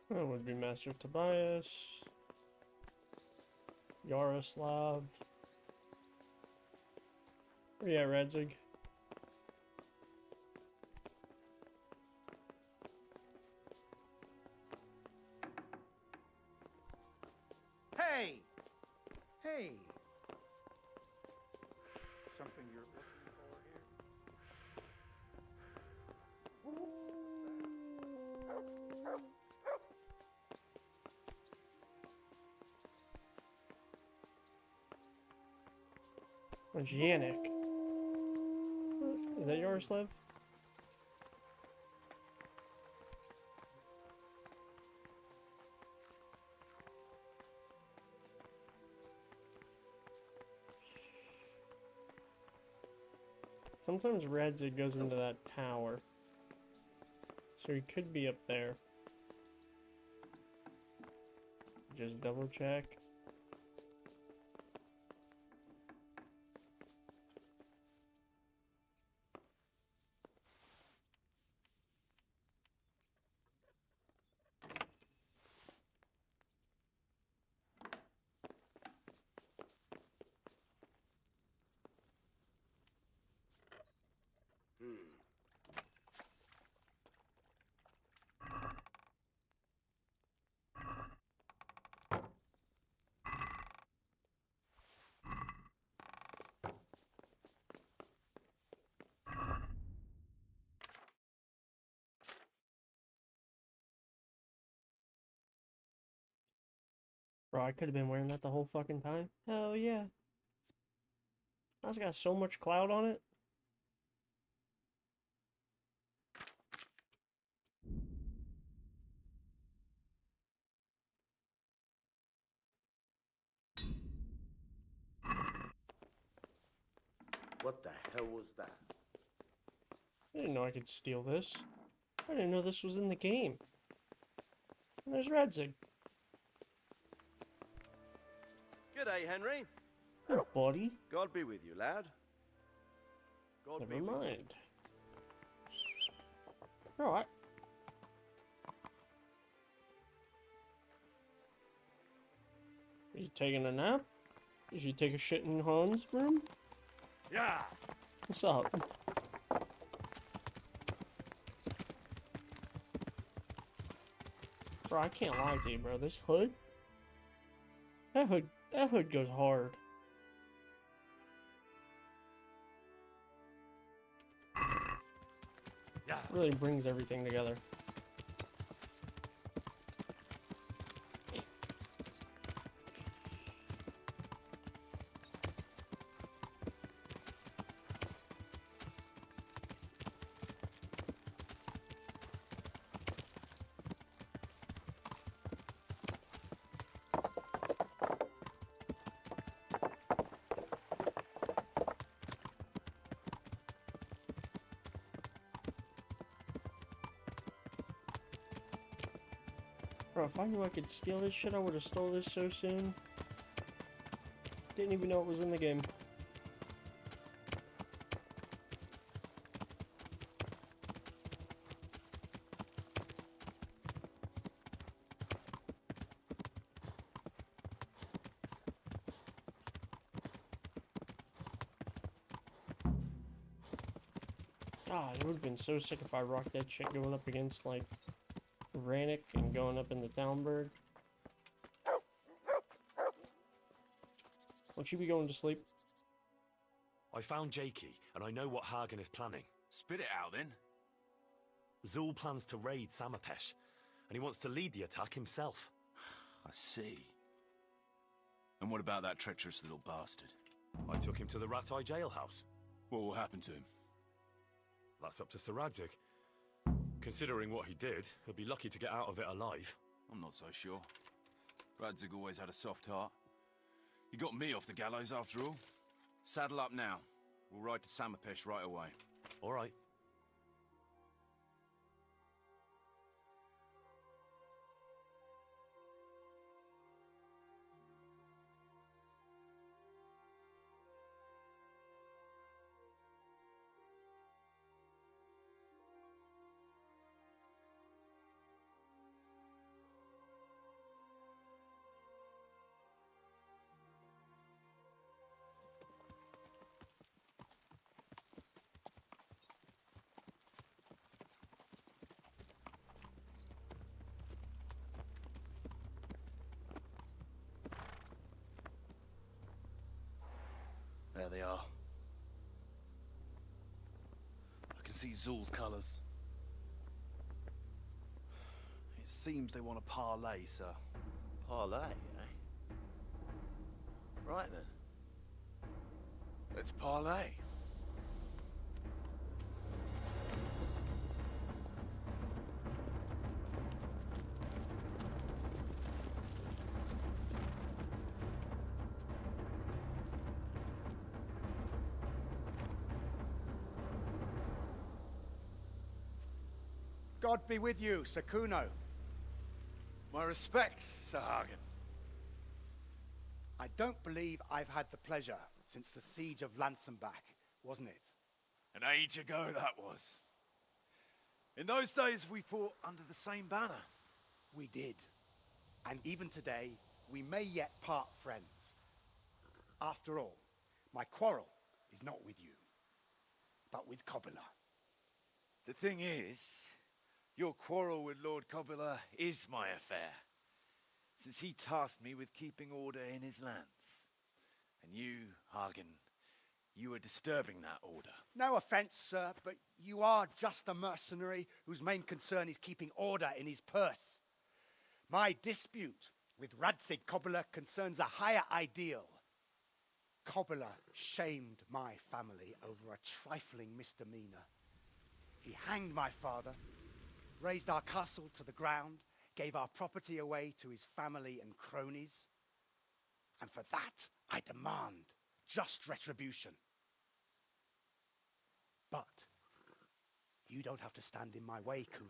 That would be Master Tobias. Yaroslav. Oh yeah, Radzig. Hey! Hey! Something you're looking for here? Janik. Is that Yaroslav? Sometimes Radzig goes into that tower. So he could be up there. Just double check. Bro, I could have been wearing that the whole fucking time. Hell yeah. That's got so much cloud on it. What the hell was that? I didn't know I could steal this. I didn't know this was in the game. And there's Radzig. G'day, Henry. Hey, buddy. God be with you, lad. God Never be with you. mind. Alright. Are you taking a nap? Did you take a shit in Han's room? Yeah. What's up? Bro, I can't lie to you, bro. This hood? That hood goes hard. Yeah. Really brings everything together. Bro, if I knew I could steal this shit, I would have stole this so soon. Didn't even know it was in the game. God, it would have been so sick if I rocked that shit going up against, like, Rannick and going up into Talmberg. Won't you be going to sleep? I found Jakey, and I know what Hagen is planning. Spit it out, then. Zul plans to raid Samapesh, and he wants to lead the attack himself. I see. And what about that treacherous little bastard? I took him to the Rat-Eye jailhouse. What will happen to him? That's up to Sir Radzig. Considering what he did, he'll be lucky to get out of it alive. I'm not so sure. Radzig always had a soft heart. He got me off the gallows after all. Saddle up now. We'll ride to Samapesh right away. All right. There they are. I can see Zul's colours. It seems they want to parlay, sir. Parlay, eh? Right then. Let's parlay. God be with you, Sir Kuno. My respects, Sir Hagen. I don't believe I've had the pleasure since the siege of Lansenbach, wasn't it? An age ago that was. In those days we fought under the same banner. We did. And even today, we may yet part friends. After all, my quarrel is not with you, but with Cobula. The thing is, your quarrel with Lord Cobula is my affair, since he tasked me with keeping order in his lands. And you, Hagen, you are disturbing that order. No offense, sir, but you are just a mercenary whose main concern is keeping order in his purse. My dispute with Radzig Cobula concerns a higher ideal. Cobula shamed my family over a trifling misdemeanor. He hanged my father, razed our castle to the ground, gave our property away to his family and cronies. And for that, I demand just retribution. But you don't have to stand in my way, Kuno.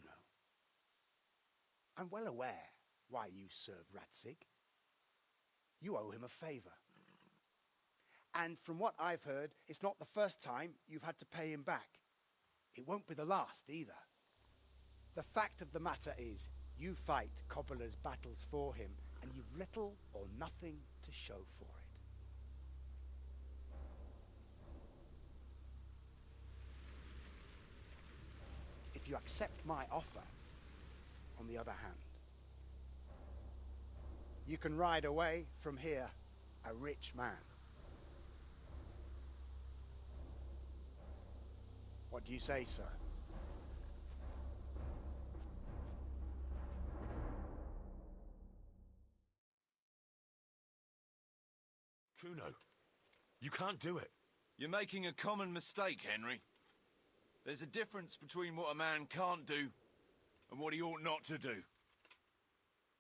I'm well aware why you serve Radzig. You owe him a favor. And from what I've heard, it's not the first time you've had to pay him back. It won't be the last either. The fact of the matter is, you fight Cobbler's battles for him, and you've little or nothing to show for it. If you accept my offer, on the other hand, you can ride away from here a rich man. What do you say, sir? Kuno, you can't do it. You're making a common mistake, Henry. There's a difference between what a man can't do and what he ought not to do.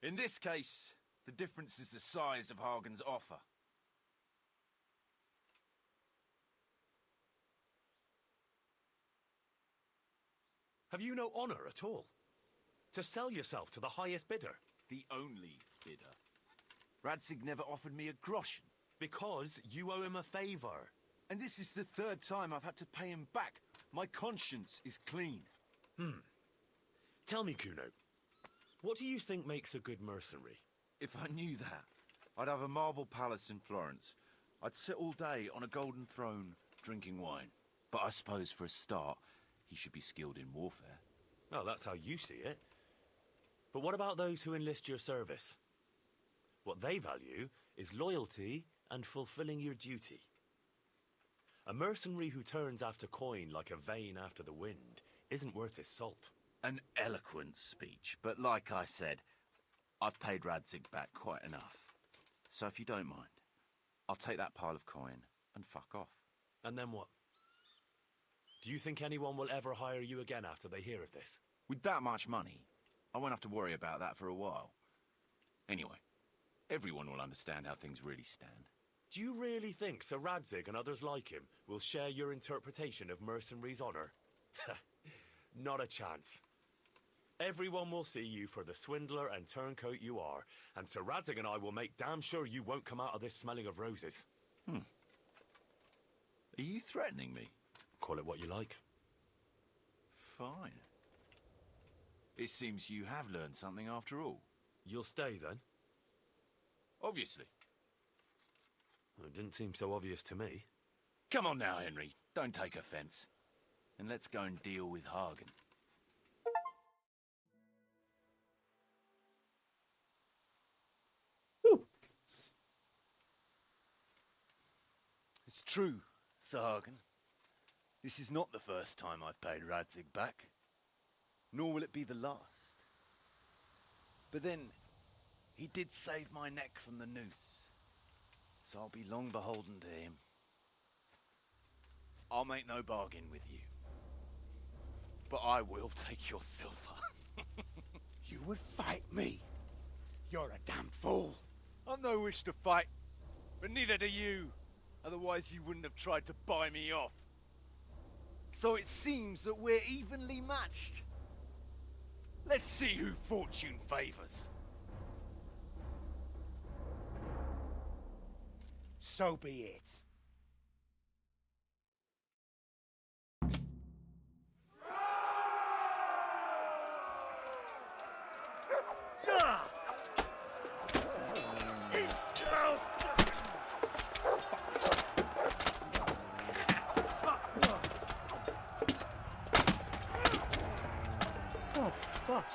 In this case, the difference is the size of Hagen's offer. Have you no honor at all? To sell yourself to the highest bidder? The only bidder. Radzig never offered me a groschen. Because you owe him a favor. And this is the third time I've had to pay him back. My conscience is clean. Tell me, Kuno, what do you think makes a good mercenary? If I knew that, I'd have a marble palace in Florence. I'd sit all day on a golden throne, drinking wine. But I suppose for a start, he should be skilled in warfare. Oh, that's how you see it. But what about those who enlist your service? What they value is loyalty and fulfilling your duty. A mercenary who turns after coin like a vane after the wind isn't worth his salt. An eloquent speech, but like I said, I've paid Radzig back quite enough. So if you don't mind, I'll take that pile of coin and fuck off. And then what? Do you think anyone will ever hire you again after they hear of this? With that much money, I won't have to worry about that for a while. Anyway, everyone will understand how things really stand. Do you really think Sir Radzig and others like him will share your interpretation of mercenaries' honor? Not a chance. Everyone will see you for the swindler and turncoat you are, and Sir Radzig and I will make damn sure you won't come out of this smelling of roses. Are you threatening me? Call it what you like. Fine. It seems you have learned something after all. You'll stay then? Obviously. Well, it didn't seem so obvious to me. Come on now, Henry. Don't take offense. And let's go and deal with Hagen. It's true, Sir Hagen. This is not the first time I've paid Radzig back. Nor will it be the last. But then, he did save my neck from the noose. So I'll be long beholden to him. I'll make no bargain with you. But I will take your silver. You would fight me? You're a damn fool. I've no wish to fight, but neither do you. Otherwise you wouldn't have tried to buy me off. So it seems that we're evenly matched. Let's see who fortune favors. So be it. Oh, fuck.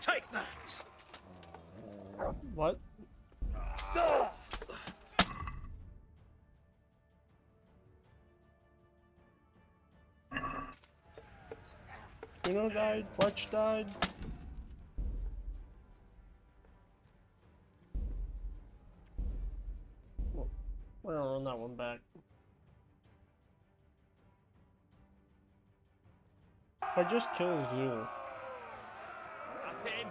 Take that! What? Kuno died, Fletch died. We're gonna run that one back. I just killed you. That's him.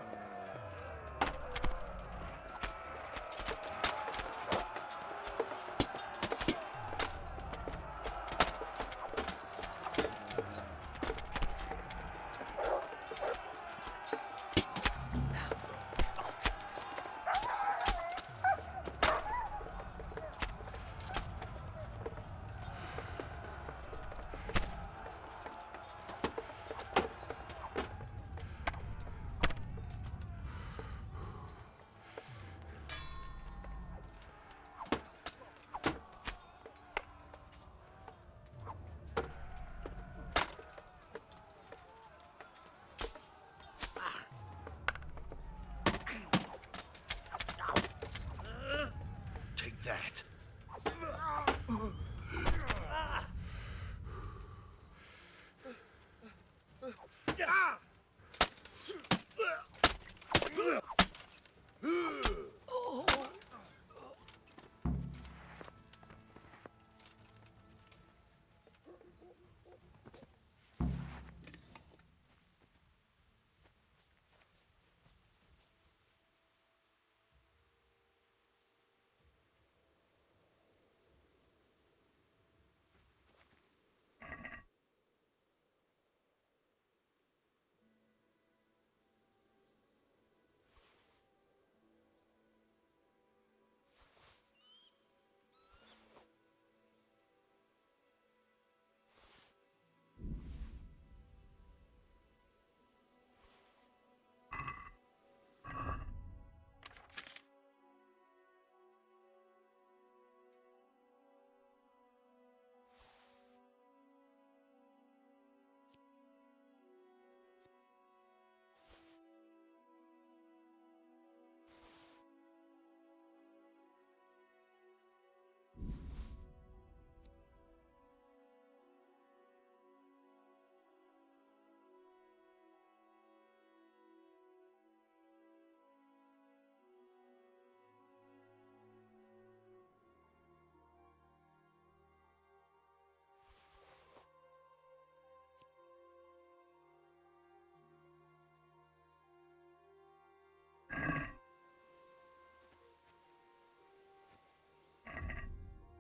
Take that.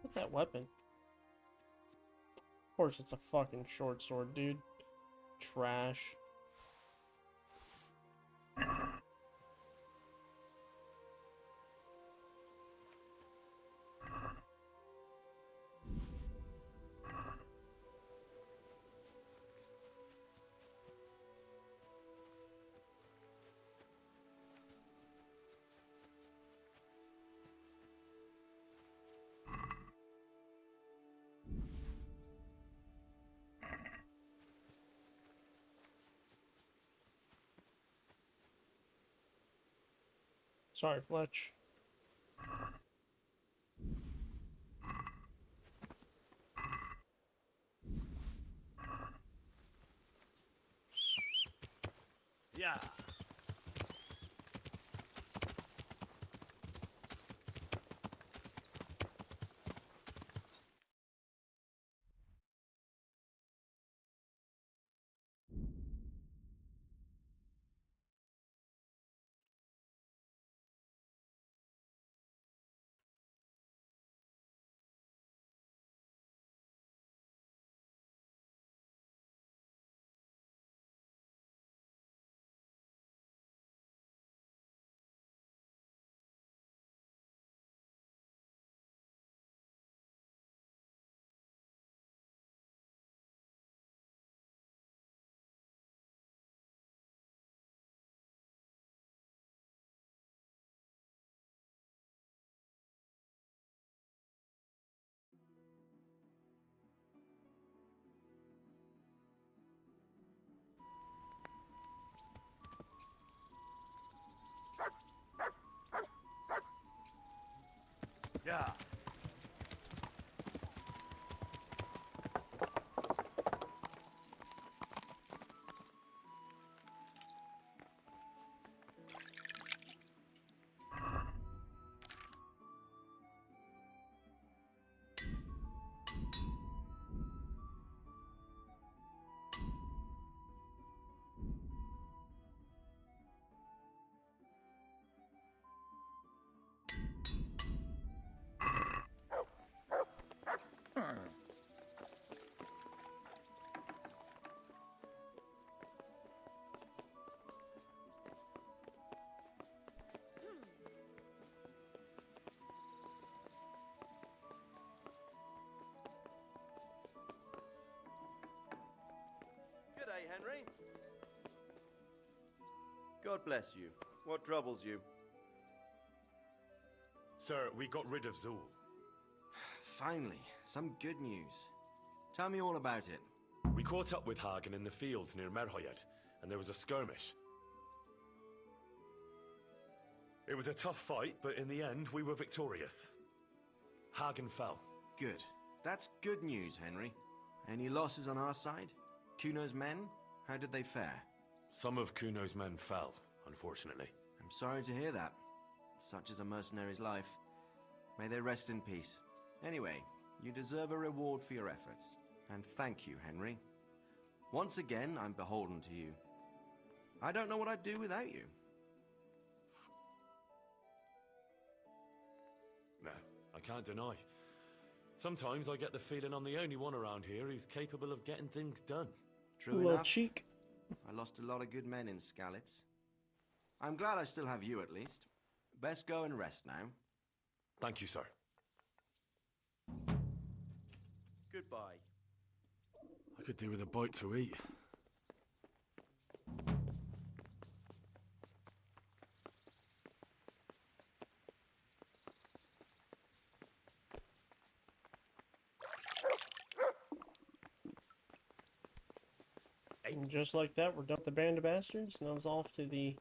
Look at that weapon. Of course it's a fucking short sword, dude. Trash. Sorry, Fletch. Yeah. Yeah. day, Henry. God bless you. What troubles you? Sir, we got rid of Zool. Finally, some good news. Tell me all about it. We caught up with Hagen in the fields near Merhoyed, and there was a skirmish. It was a tough fight, but in the end, we were victorious. Hagen fell. Good. That's good news, Henry. Any losses on our side? Kuno's men? How did they fare? Some of Kuno's men fell, unfortunately. I'm sorry to hear that. Such is a mercenary's life. May they rest in peace. Anyway, you deserve a reward for your efforts. And thank you, Henry. Once again, I'm beholden to you. I don't know what I'd do without you. No, I can't deny. Sometimes I get the feeling I'm the only one around here who's capable of getting things done. True enough. Cheek. I lost a lot of good men in Skalitz. I'm glad I still have you, at least. Best go and rest now. Thank you, sir. Goodbye. I could do with a bite to eat. And just like that, we're done with the Band of Bastards. Now it's off to the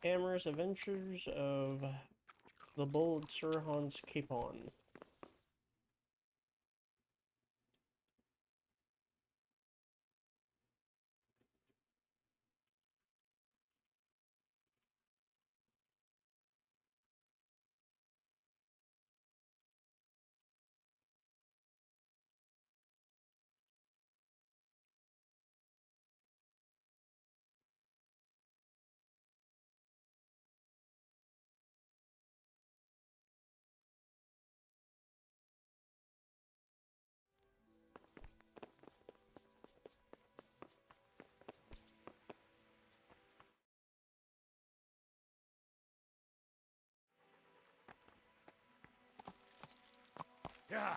amorous adventures of the bold Sir Hans Capon. Yeah.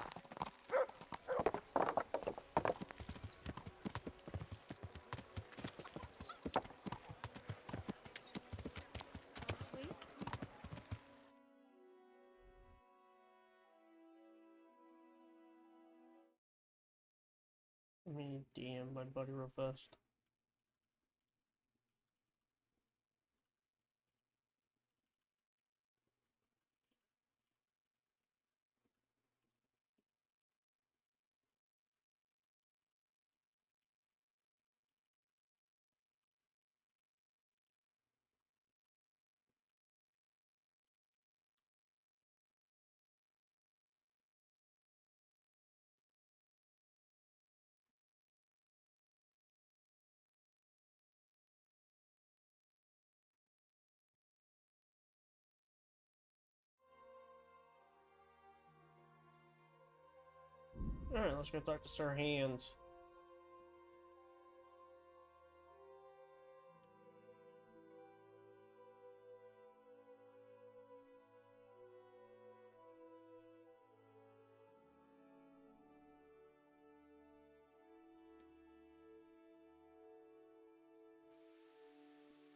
Let me DM my buddy real fast. Alright, let's go talk to Sir Hans.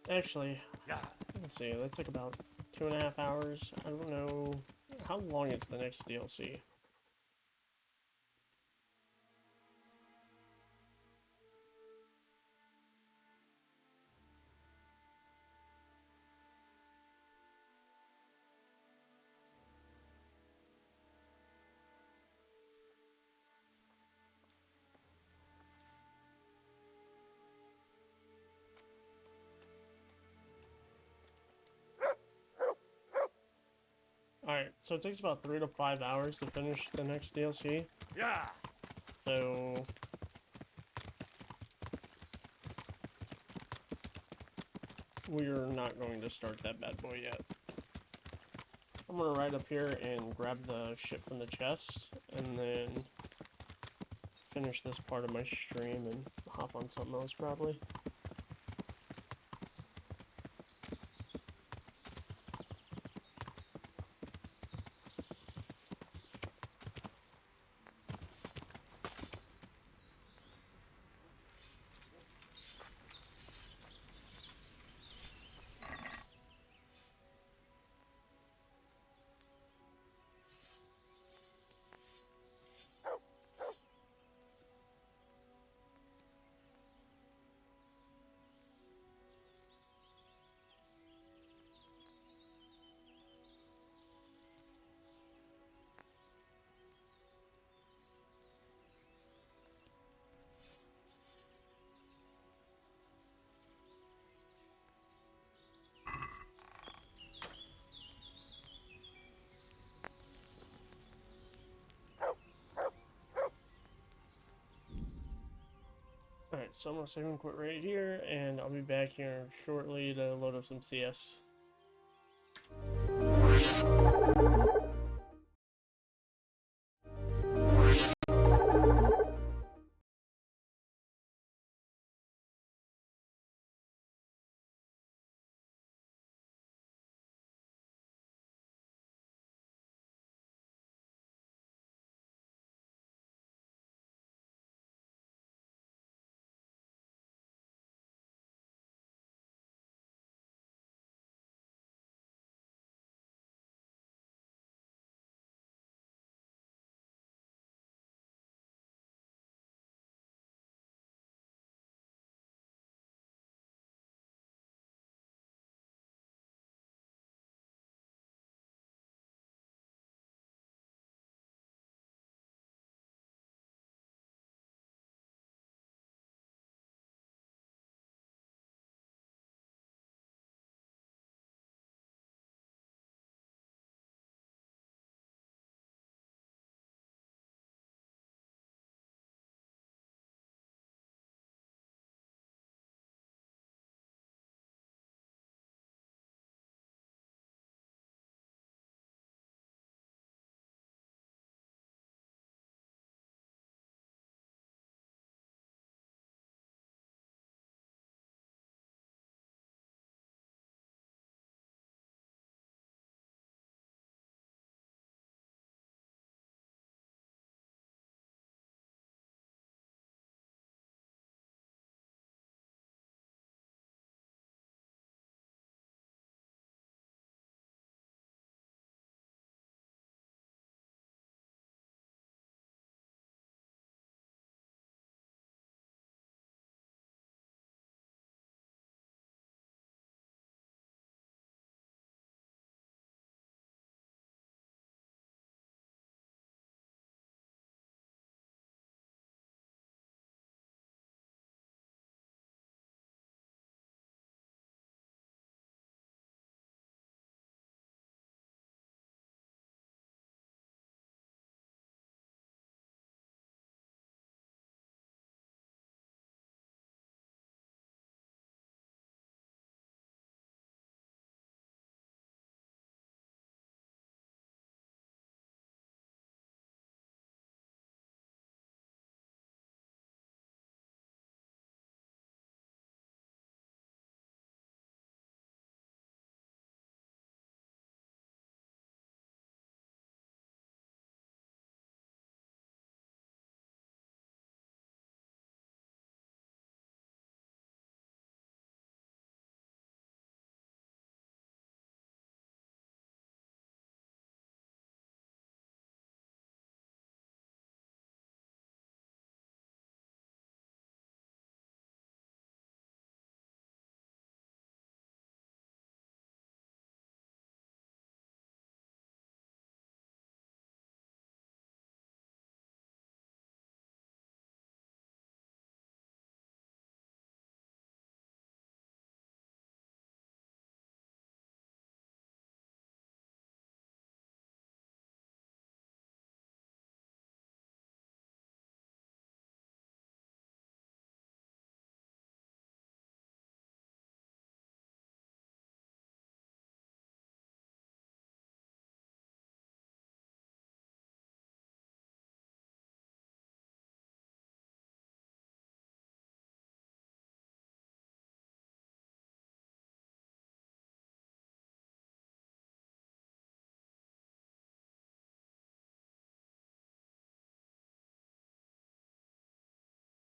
Actually, let's see, that took about 2.5 hours. I don't know, how long is the next DLC? Alright, so it takes about 3 to 5 hours to finish the next DLC. Yeah. So we're not going to start that bad boy yet. I'm gonna ride up here and grab the shit from the chest, and then finish this part of my stream and hop on something else probably. so I'm gonna save and quit right here, and I'll be back here shortly to load up some CS.